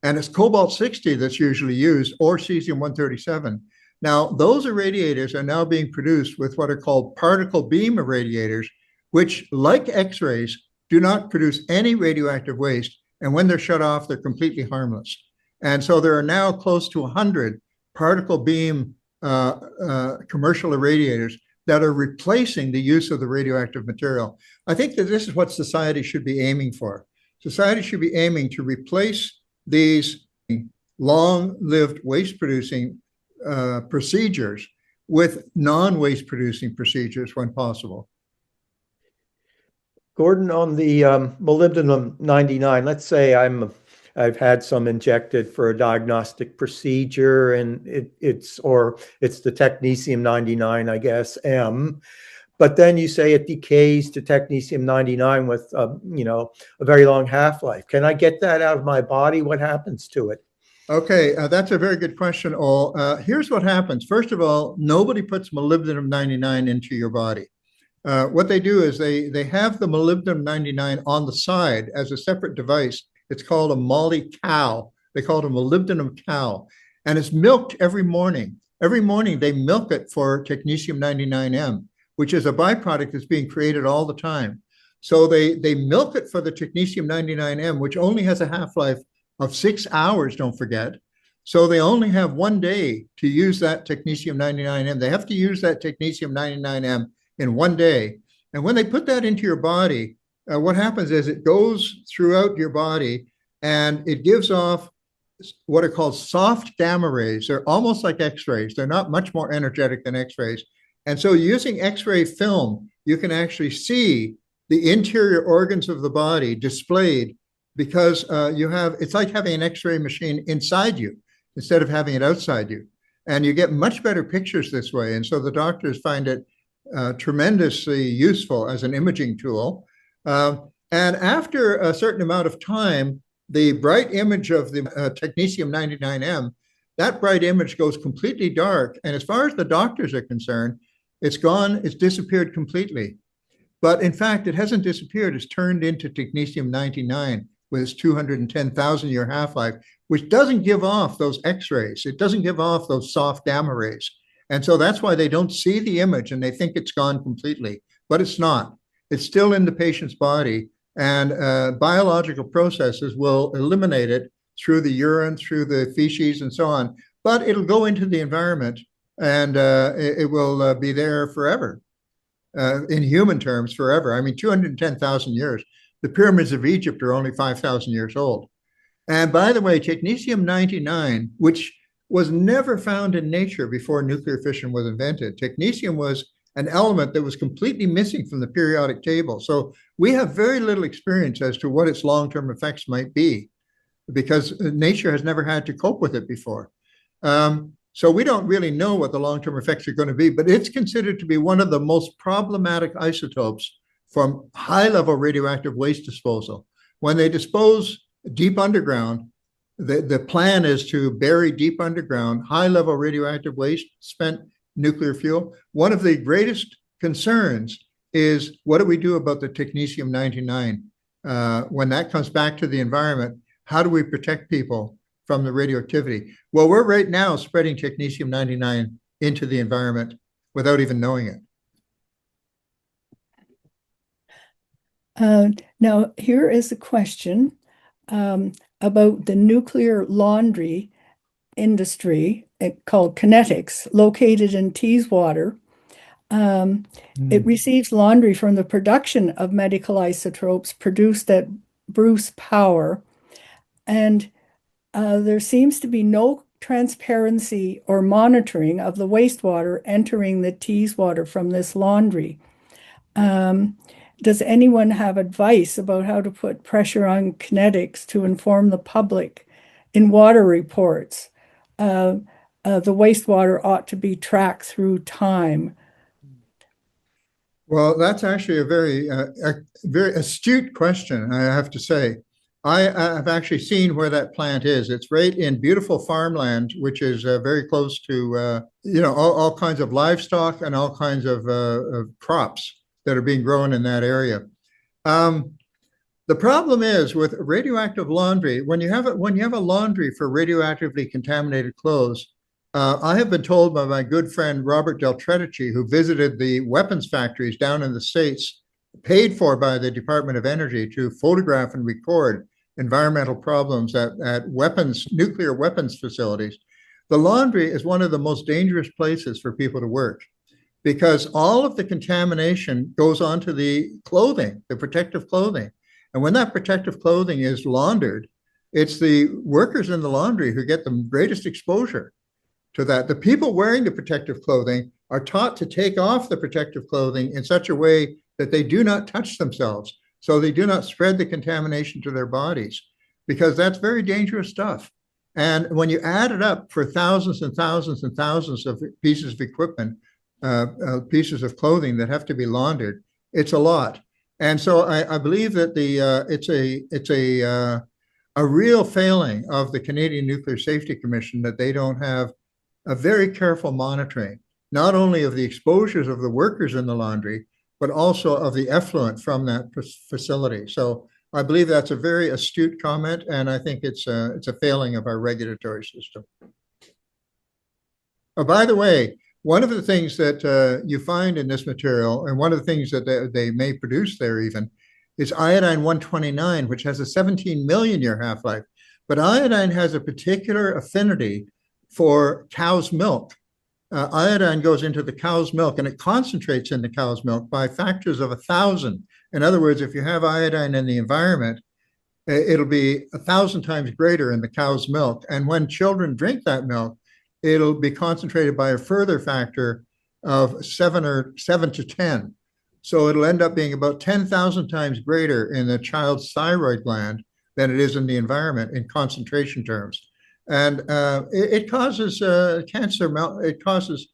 it's cobalt-60 that's usually used, or cesium-137. Now, those irradiators are now being produced with what are called particle beam irradiators, which, like X-rays, do not produce any radioactive waste. And when they're shut off, they're completely harmless. And so there are now close to 100 particle beam commercial irradiators that are replacing the use of the radioactive material. I think that this is what society should be aiming for. Society should be aiming to replace these long-lived waste-producing procedures with non-waste producing procedures when possible. Gordon, on the molybdenum-99, let's say I've had some injected for a diagnostic procedure, and it's the technetium-99, I guess, M. But then you say it decays to technetium-99 with a very long half-life. Can I get that out of my body? What happens to it? Okay, that's a very good question, Ol. Here's what happens. First of all, nobody puts molybdenum-99 into your body. What they do is they have the molybdenum-99 on the side as a separate device. It's called a moly cow. They call it a molybdenum cow. And it's milked every morning. Every morning they milk it for technetium-99M, which is a byproduct that's being created all the time. So they milk it for the technetium-99M, which only has a half-life of 6 hours, don't forget. So they only have 1 day to use that technetium-99M. They have to use that technetium-99M in 1 day. And when they put that into your body, what happens is it goes throughout your body and it gives off what are called soft gamma rays. They're almost like X-rays. They're not much more energetic than X-rays. And so using X-ray film, you can actually see the interior organs of the body displayed because it's like having an X-ray machine inside you instead of having it outside you. And you get much better pictures this way. And so the doctors find it tremendously useful as an imaging tool. And after a certain amount of time, the bright image of the technetium-99m, that bright image goes completely dark. And as far as the doctors are concerned, it's gone, it's disappeared completely. But in fact, it hasn't disappeared. It's turned into technetium-99 with its 210,000-year half-life, which doesn't give off those X-rays. It doesn't give off those soft gamma rays. And so that's why they don't see the image and they think it's gone completely, but it's not. It's still in the patient's body, and biological processes will eliminate it through the urine, through the feces, and so on. But it'll go into the environment, and it will be there forever. In human terms, forever. I mean, 210,000 years. The pyramids of Egypt are only 5,000 years old. And by the way, technetium-99, which was never found in nature before nuclear fission was invented. Technetium was an element that was completely missing from the periodic table. So we have very little experience as to what its long-term effects might be, because nature has never had to cope with it before. So we don't really know what the long-term effects are going to be, but it's considered to be one of the most problematic isotopes from high-level radioactive waste disposal. When they dispose deep underground, the plan is to bury deep underground high-level radioactive waste, spent nuclear fuel. One of the greatest concerns is, what do we do about the technetium-99? When that comes back to the environment, how do we protect people from the radioactivity? Well, we're right now spreading technetium-99 into the environment without even knowing it. Now, here is a question about the nuclear laundry industry called Kinetics, located in Teeswater. It receives laundry from the production of medical isotopes produced at Bruce Power, and there seems to be no transparency or monitoring of the wastewater entering the Teeswater from this laundry. Does anyone have advice about how to put pressure on Kinetics to inform the public in water reports? The wastewater ought to be tracked through time. Well, that's actually a very astute question, I have to say. I have actually seen where that plant is. It's right in beautiful farmland, which is very close to all kinds of livestock and all kinds of crops that are being grown in that area. The problem is with radioactive laundry, when you have a laundry for radioactively contaminated clothes, I have been told by my good friend Robert Del Tredici, who visited the weapons factories down in the States, paid for by the Department of Energy, to photograph and record environmental problems at nuclear weapons facilities. The laundry is one of the most dangerous places for people to work, because all of the contamination goes onto the clothing, the protective clothing. And when that protective clothing is laundered, it's the workers in the laundry who get the greatest exposure to that. The people wearing the protective clothing are taught to take off the protective clothing in such a way that they do not touch themselves, so they do not spread the contamination to their bodies, because that's very dangerous stuff. And when you add it up for thousands and thousands and thousands of pieces of equipment, pieces of clothing that have to be laundered, it's a lot. And so I believe that it's a real failing of the Canadian Nuclear Safety Commission that they don't have a very careful monitoring, not only of the exposures of the workers in the laundry, but also of the effluent from that facility. So I believe that's a very astute comment, and I think it's a failing of our regulatory system. Oh, by the way, one of the things that you find in this material, and one of the things that they may produce there even, is iodine-129, which has a 17 million year half-life. But iodine has a particular affinity for cow's milk. Iodine goes into the cow's milk, and it concentrates in the cow's milk by factors of 1,000. In other words, if you have iodine in the environment, it'll be 1,000 times greater in the cow's milk. And when children drink that milk, it'll be concentrated by a further factor of 7 to 10. So it'll end up being about 10,000 times greater in the child's thyroid gland than it is in the environment in concentration terms. And it causes cancer, it causes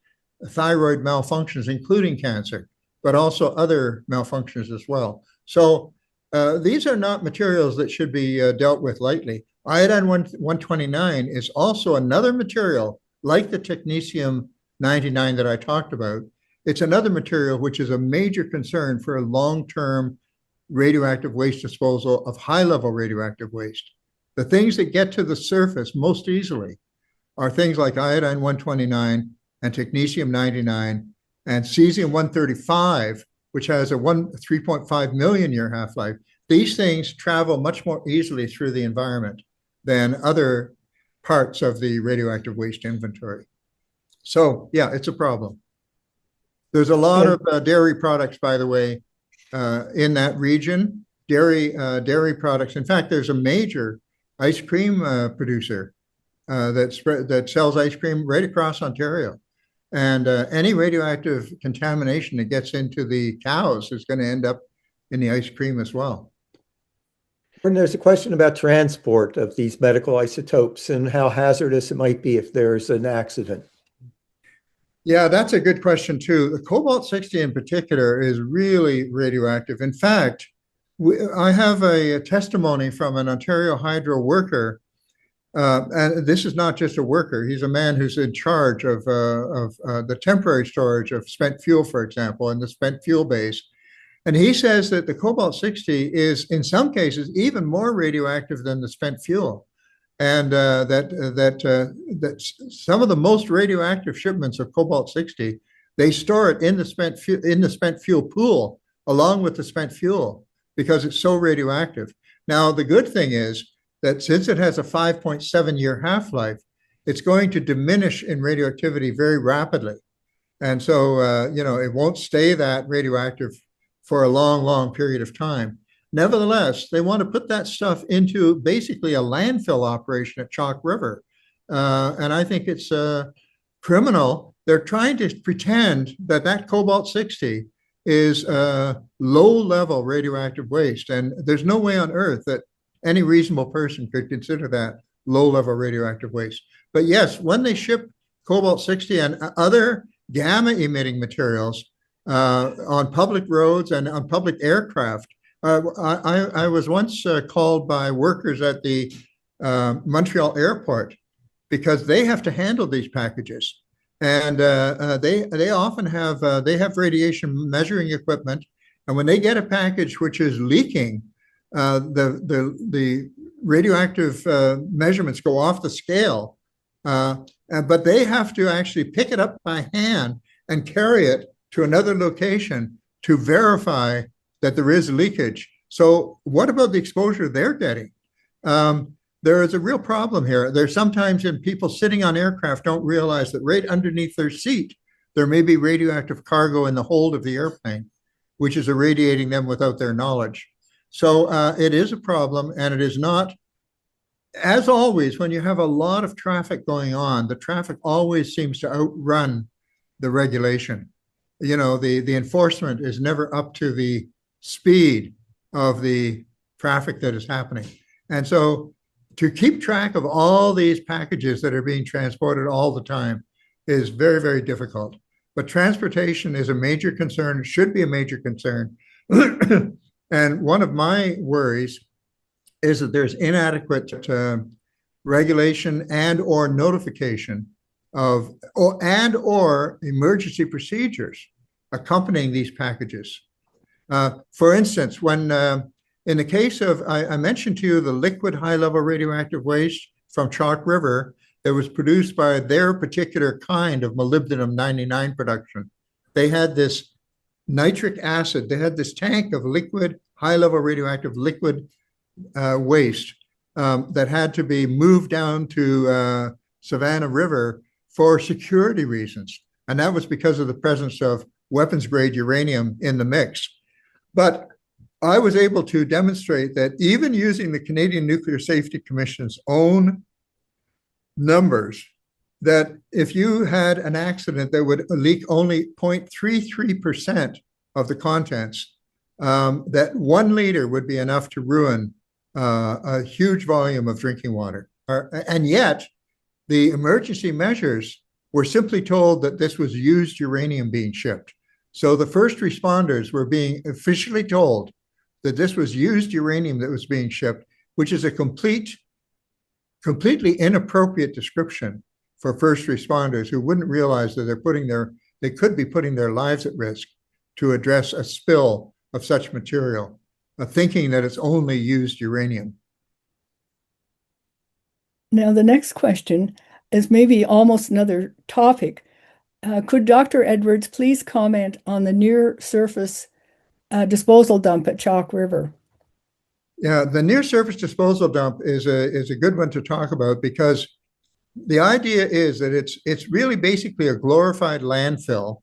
thyroid malfunctions, including cancer, but also other malfunctions as well. So these are not materials that should be dealt with lightly. Iodine 129 is also another material like the technetium 99 that I talked about. It's another material which is a major concern for long-term radioactive waste disposal of high-level radioactive waste. The things that get to the surface most easily are things like iodine 129 and technetium 99 and cesium 135, which has a 3.5 million year half-life. These things travel much more easily through the environment than other parts of the radioactive waste inventory. So yeah, it's a problem. There's a lot of dairy products, by the way, in that region. Dairy products. In fact, there's a major ice cream producer that sells ice cream right across Ontario. And any radioactive contamination that gets into the cows is going to end up in the ice cream as well. And there's a question about transport of these medical isotopes and how hazardous it might be if there's an accident. Yeah, that's a good question too. The cobalt-60 in particular is really radioactive. In fact, I have a testimony from an Ontario Hydro worker, and this is not just a worker. He's a man who's in charge of the temporary storage of spent fuel, for example, in the spent fuel base. And he says that the cobalt-60 is, in some cases, even more radioactive than the spent fuel. And that some of the most radioactive shipments of cobalt-60, they store it in the spent fuel pool along with the spent fuel because it's so radioactive. Now, the good thing is that since it has a 5.7-year half-life, it's going to diminish in radioactivity very rapidly. And so, it won't stay that radioactive for a long, long period of time. Nevertheless, they want to put that stuff into basically a landfill operation at Chalk River. And I think it's criminal. They're trying to pretend that cobalt-60 is low-level radioactive waste. And there's no way on earth that any reasonable person could consider that low-level radioactive waste. But yes, when they ship cobalt-60 and other gamma-emitting materials on public roads and on public aircraft, I was once called by workers at the Montreal airport because they have to handle these packages, and they often have radiation measuring equipment, and when they get a package which is leaking, the radioactive measurements go off the scale, but they have to actually pick it up by hand and carry it to another location to verify that there is leakage. So what about the exposure they're getting? There is a real problem here. There's sometimes people sitting on aircraft don't realize that right underneath their seat, there may be radioactive cargo in the hold of the airplane, which is irradiating them without their knowledge. So it is a problem, and it is not, as always, when you have a lot of traffic going on, the traffic always seems to outrun the regulation. The enforcement is never up to the speed of the traffic that is happening. And so to keep track of all these packages that are being transported all the time is very, very difficult. But transportation is a major concern, should be a major concern. And one of my worries is that there's inadequate regulation and or notification of or emergency procedures accompanying these packages. For instance, when in the case of, I mentioned to you the liquid high-level radioactive waste from Chalk River that was produced by their particular kind of molybdenum 99 production. They had this nitric acid, they had this tank of liquid, high-level radioactive liquid waste that had to be moved down to Savannah River for security reasons. And that was because of the presence of weapons-grade uranium in the mix. But I was able to demonstrate that even using the Canadian Nuclear Safety Commission's own numbers, that if you had an accident that would leak only 0.33% of the contents, that 1 liter would be enough to ruin a huge volume of drinking water. And yet, the emergency measures were simply told that this was used uranium being shipped. So the first responders were being officially told that this was used uranium that was being shipped, which is a completely inappropriate description for first responders who wouldn't realize that they could be putting their lives at risk to address a spill of such material, thinking that it's only used uranium. Now, the next question is maybe almost another topic. Could Dr. Edwards please comment on the near surface disposal dump at Chalk River? Yeah, the near surface disposal dump is a good one to talk about, because the idea is that it's really basically a glorified landfill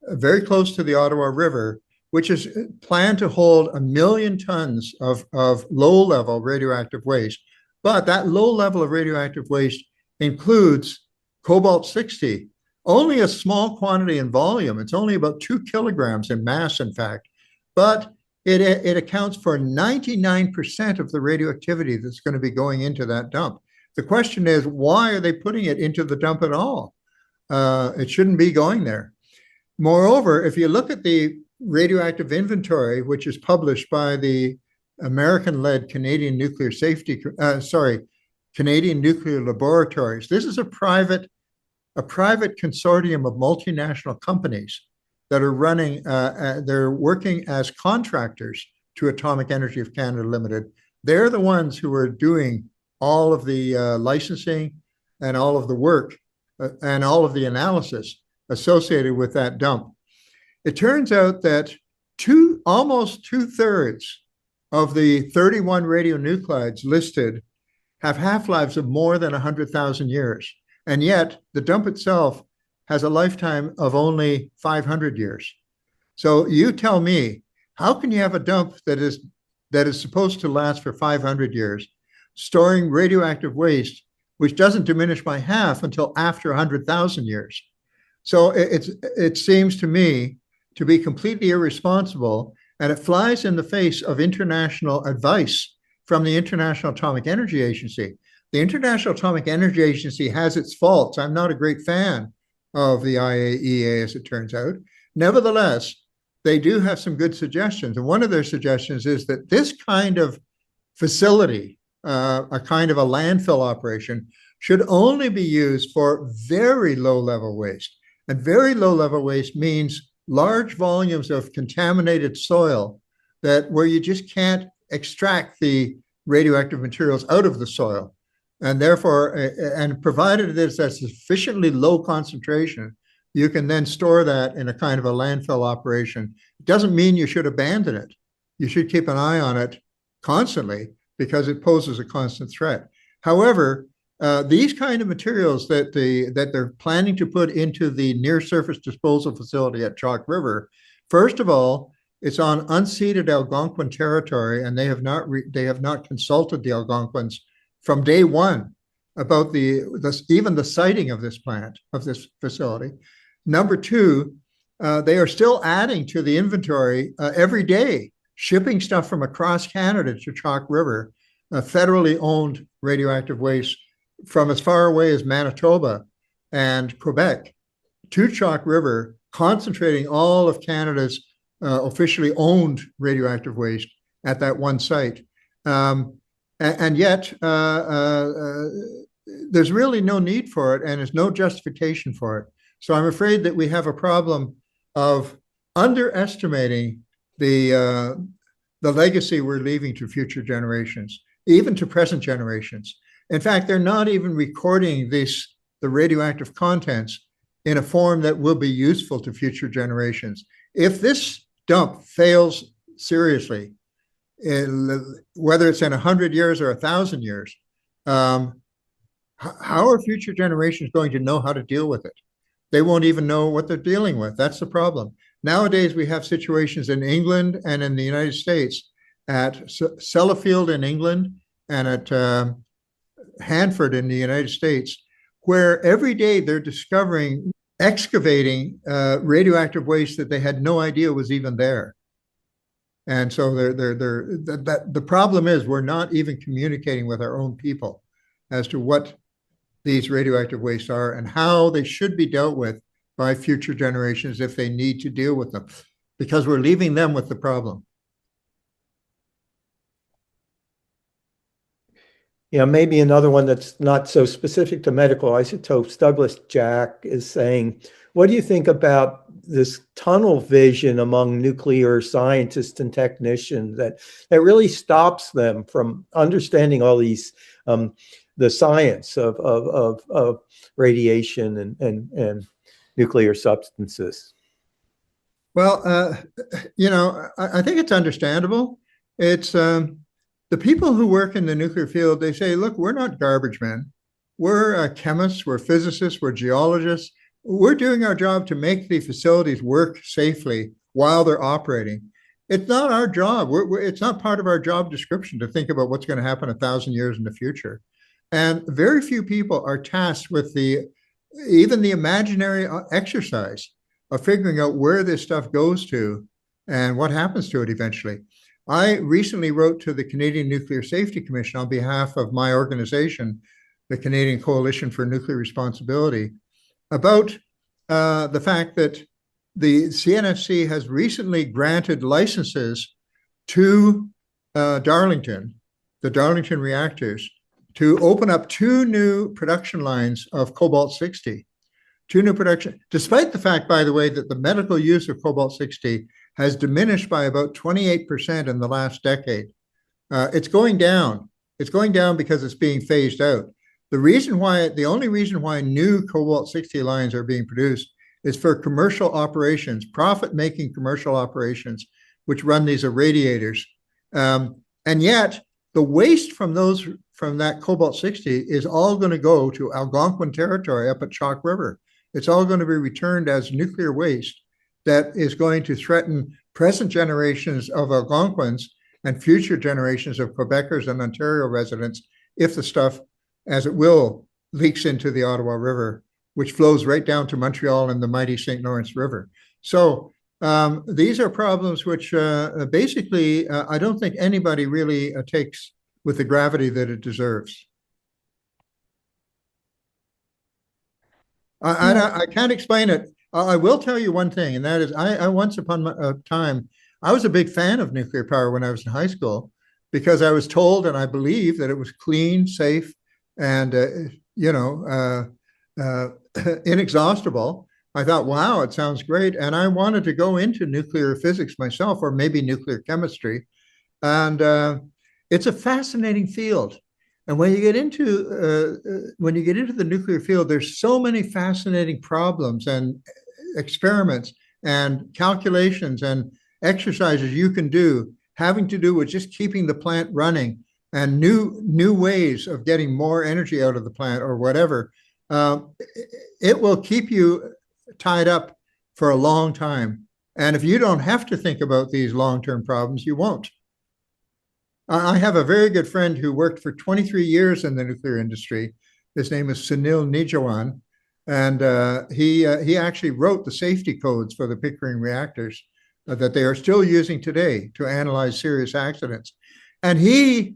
very close to the Ottawa River, which is planned to hold 1 million tons of low-level radioactive waste. But that low level of radioactive waste includes cobalt-60, only a small quantity in volume. It's only about 2 kilograms in mass, in fact. But it accounts for 99% of the radioactivity that's going to be going into that dump. The question is, why are they putting it into the dump at all? It shouldn't be going there. Moreover, if you look at the radioactive inventory, which is published by the American-led Canadian Nuclear Canadian Nuclear Laboratories, this is a private consortium of multinational companies that are running, they're working as contractors to Atomic Energy of Canada Limited. They're the ones who are doing all of the licensing and all of the work and all of the analysis associated with that dump. It turns out that almost 2/3 of the 31 radionuclides listed have half-lives of more than 100,000 years. And yet the dump itself has a lifetime of only 500 years. So you tell me, how can you have a dump that is supposed to last for 500 years, storing radioactive waste, which doesn't diminish by half until after 100,000 years? So it seems to me to be completely irresponsible, and it flies in the face of international advice from the International Atomic Energy Agency. The International Atomic Energy Agency has its faults. I'm not a great fan of the IAEA, as it turns out. Nevertheless, they do have some good suggestions. And one of their suggestions is that this kind of facility, a kind of a landfill operation, should only be used for very low-level waste. And very low-level waste means large volumes of contaminated soil where you just can't extract the radioactive materials out of the soil. And therefore, and provided it is at sufficiently low concentration, you can then store that in a kind of a landfill operation. It doesn't mean you should abandon it. You should keep an eye on it constantly, because it poses a constant threat. However, these kind of materials that they're planning to put into the near surface disposal facility at Chalk River, first of all, it's on unceded Algonquin territory, and they have not consulted the Algonquins from day one about even the siting of this plant, of this facility. Number two, they are still adding to the inventory every day, shipping stuff from across Canada to Chalk River, federally owned radioactive waste from as far away as Manitoba and Quebec to Chalk River, concentrating all of Canada's officially owned radioactive waste at that one site. And yet, there's really no need for it, and there's no justification for it. So I'm afraid that we have a problem of underestimating the legacy we're leaving to future generations, even to present generations. In fact, they're not even recording the radioactive contents in a form that will be useful to future generations. If this dump fails seriously, whether it's in 100 years or 1,000 years, how are future generations going to know how to deal with it? They won't even know what they're dealing with. That's the problem. Nowadays, we have situations in England and in the United States, at Sellafield in England and at Hanford in the United States, where every day they're discovering excavating radioactive waste that they had no idea was even there. And so the problem is we're not even communicating with our own people as to what these radioactive wastes are and how they should be dealt with by future generations if they need to deal with them, because we're leaving them with the problem. Yeah, maybe another one that's not so specific to medical isotopes. Douglas Jack is saying, what do you think about this tunnel vision among nuclear scientists and technicians that really stops them from understanding all these the science of radiation and nuclear substances? Well, I think it's understandable. It's the people who work in the nuclear field, they say, look, we're not garbage men. We're chemists, we're physicists, we're geologists. We're doing our job to make the facilities work safely while they're operating. It's not our job. It's not part of our job description to think about what's going to happen 1,000 years in the future. And very few people are tasked with even the imaginary exercise of figuring out where this stuff goes to and what happens to it eventually. I recently wrote to the Canadian Nuclear Safety Commission on behalf of my organization, the Canadian Coalition for Nuclear Responsibility, about the fact that the CNSC has recently granted licenses to Darlington, the Darlington reactors, to open up 2 new production lines of cobalt-60. 2 new production, despite the fact, by the way, that the medical use of cobalt-60 has diminished by about 28% in the last decade. It's going down. It's going down because it's being phased out. The only reason why new cobalt-60 lines are being produced is for commercial operations, profit-making commercial operations, which run these irradiators. And yet, the waste from that cobalt-60 is all going to go to Algonquin territory up at Chalk River. It's all going to be returned as nuclear waste that is going to threaten present generations of Algonquins and future generations of Quebecers and Ontario residents if the stuff, as it will, leaks into the Ottawa River, which flows right down to Montreal and the mighty St. Lawrence River. So these are problems which basically I don't think anybody really takes with the gravity that it deserves. I can't explain it. I will tell you one thing, and that is I once upon a time, I was a big fan of nuclear power when I was in high school because I was told and I believed that it was clean, safe, and, inexhaustible. I thought, wow, it sounds great. And I wanted to go into nuclear physics myself, or maybe nuclear chemistry. And it's a fascinating field. And when you get into the nuclear field, there's so many fascinating problems and experiments and calculations and exercises you can do, having to do with just keeping the plant running and new ways of getting more energy out of the plant or whatever. It will keep you tied up for a long time. And if you don't have to think about these long-term problems, you won't. I have a very good friend who worked for 23 years in the nuclear industry. His name is Sunil Nijawan, and he actually wrote the safety codes for the Pickering reactors that they are still using today to analyze serious accidents. And he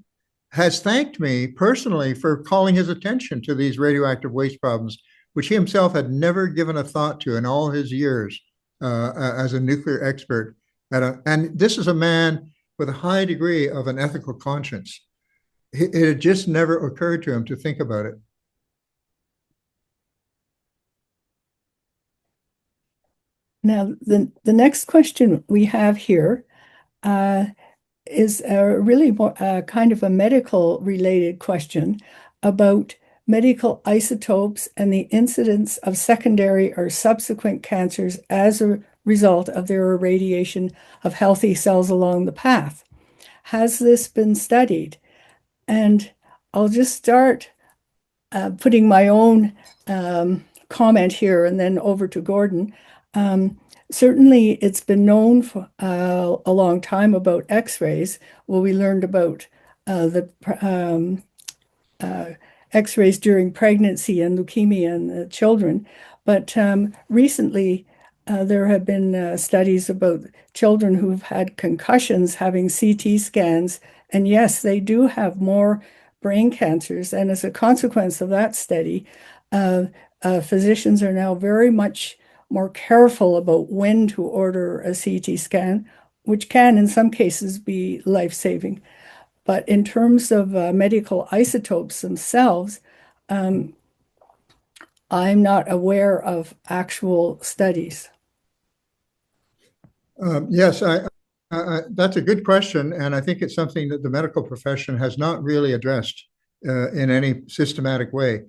has thanked me personally for calling his attention to these radioactive waste problems, which he himself had never given a thought to in all his years as a nuclear expert. And this is a man with a high degree of an ethical conscience. It had just never occurred to him to think about it. Now, the next question we have here is really more kind of a medical related question about medical isotopes and the incidence of secondary or subsequent cancers as a result of their irradiation of healthy cells along the path. Has this been studied? And I'll just start putting my own comment here and then over to Gordon. Certainly, it's been known for a long time about X-rays. Well, we learned about the X-rays during pregnancy and leukemia in children. But recently, there have been studies about children who've had concussions having CT scans. And yes, they do have more brain cancers. And as a consequence of that study, physicians are now very much more careful about when to order a CT scan, which can, in some cases, be life-saving. But in terms of medical isotopes themselves, um, I'm not aware of actual studies. Yes, that's a good question, and I think it's something that the medical profession has not really addressed in any systematic way.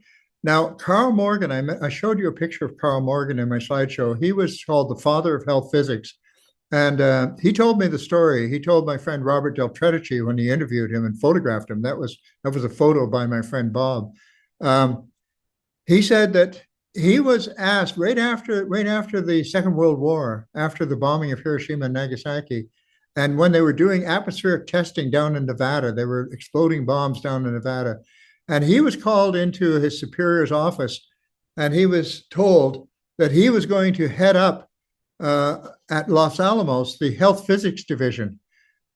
Now, Carl Morgan, I showed you a picture of Carl Morgan in my slideshow. He was called the father of health physics, and he told me the story. He told my friend Robert Del Tredici when he interviewed him and photographed him. That was a photo by my friend Bob. He said that he was asked right after the Second World War, after the bombing of Hiroshima and Nagasaki, and when they were doing atmospheric testing down in Nevada, they were exploding bombs down in Nevada, and he was called into his superior's office, and he was told that he was going to head up at Los Alamos the health physics division.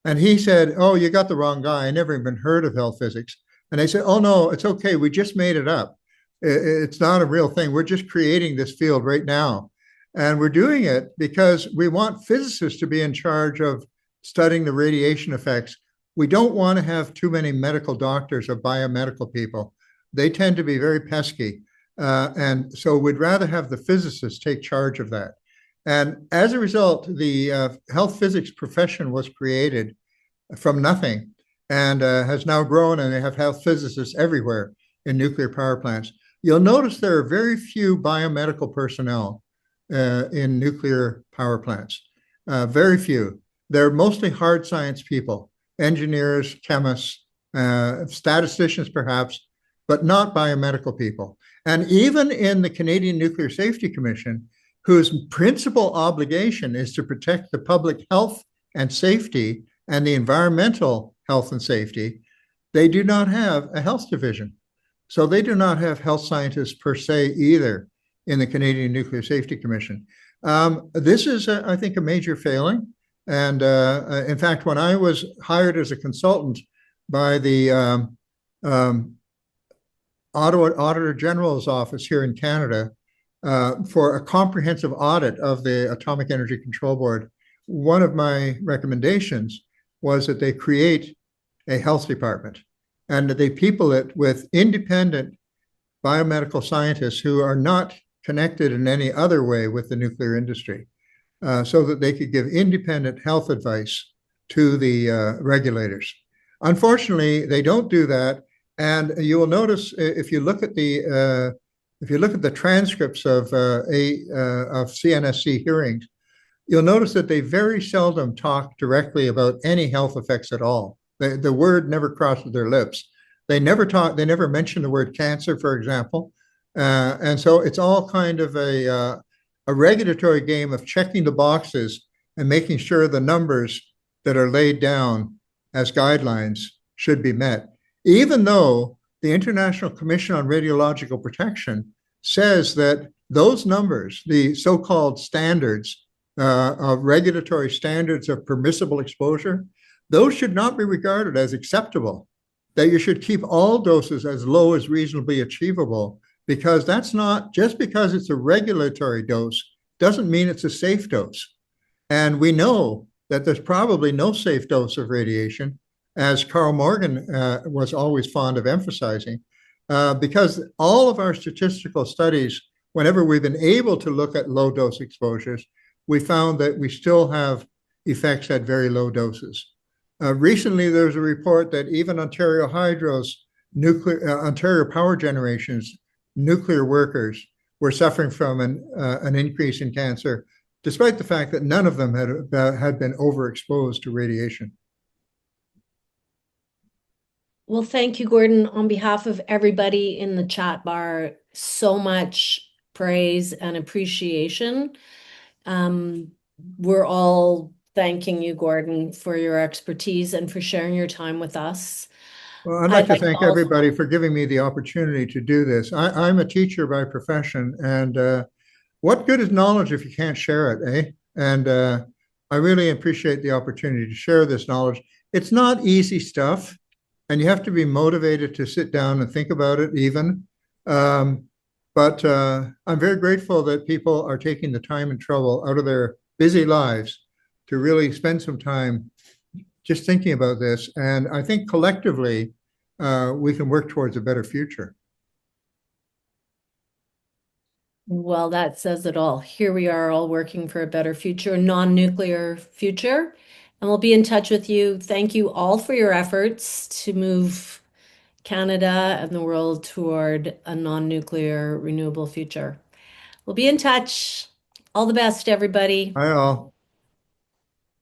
And he said, "Oh, you got the wrong guy. I never even heard of health physics." And they said, "Oh no, it's okay. We just made it up. It's not a real thing. We're just creating this field right now. And we're doing it because we want physicists to be in charge of studying the radiation effects. We don't want to have too many medical doctors or biomedical people. They tend to be very pesky. And so we'd rather have the physicists take charge of that. And as a result, the health physics profession was created from nothing and has now grown, and they have health physicists everywhere in nuclear power plants. You'll notice there are very few biomedical personnel in nuclear power plants, very few. They're mostly hard science people, engineers, chemists, statisticians perhaps, but not biomedical people. And even in the Canadian Nuclear Safety Commission, whose principal obligation is to protect the public health and safety and the environmental health and safety, they do not have a health division. So they do not have health scientists per se either in the Canadian Nuclear Safety Commission. This is, I think, a major failing. And in fact, when I was hired as a consultant by the Auditor General's office here in Canada for a comprehensive audit of the Atomic Energy Control Board, one of my recommendations was that they create a health department and that they people it with independent biomedical scientists who are not connected in any other way with the nuclear industry, so that they could give independent health advice to the regulators. Unfortunately, they don't do that, and you will notice if you look at the transcripts of CNSC hearings, you'll notice that they very seldom talk directly about any health effects at all. The word never crosses their lips. They never mention the word cancer, for example. And so it's all kind of a regulatory game of checking the boxes and making sure the numbers that are laid down as guidelines should be met, even though the International Commission on Radiological Protection says that those numbers, the so-called standards of regulatory standards of permissible exposure, those should not be regarded as acceptable, that you should keep all doses as low as reasonably achievable, because that's not, just because it's a regulatory dose doesn't mean it's a safe dose. And we know that there's probably no safe dose of radiation, as Carl Morgan was always fond of emphasizing, because all of our statistical studies, whenever we've been able to look at low dose exposures, we found that we still have effects at very low doses. Recently, there was a report that even Ontario Hydro's Ontario Power Generation's nuclear workers were suffering from an increase in cancer, despite the fact that none of them had been overexposed to radiation. Well, thank you, Gordon. On behalf of everybody in the chat bar, so much praise and appreciation. We're all thanking you, Gordon, for your expertise and for sharing your time with us. Well, I'd like to thank everybody for giving me the opportunity to do this. I'm a teacher by profession, and what good is knowledge if you can't share it, eh? And I really appreciate the opportunity to share this knowledge. It's not easy stuff, and you have to be motivated to sit down and think about it even. Um, but I'm very grateful that people are taking the time and trouble out of their busy lives to really spend some time just thinking about this. And I think collectively, we can work towards a better future. Well, that says it all. Here we are all working for a better future, a non-nuclear future, and we'll be in touch with you. Thank you all for your efforts to move Canada and the world toward a non-nuclear renewable future. We'll be in touch. All the best, everybody. Hi, all.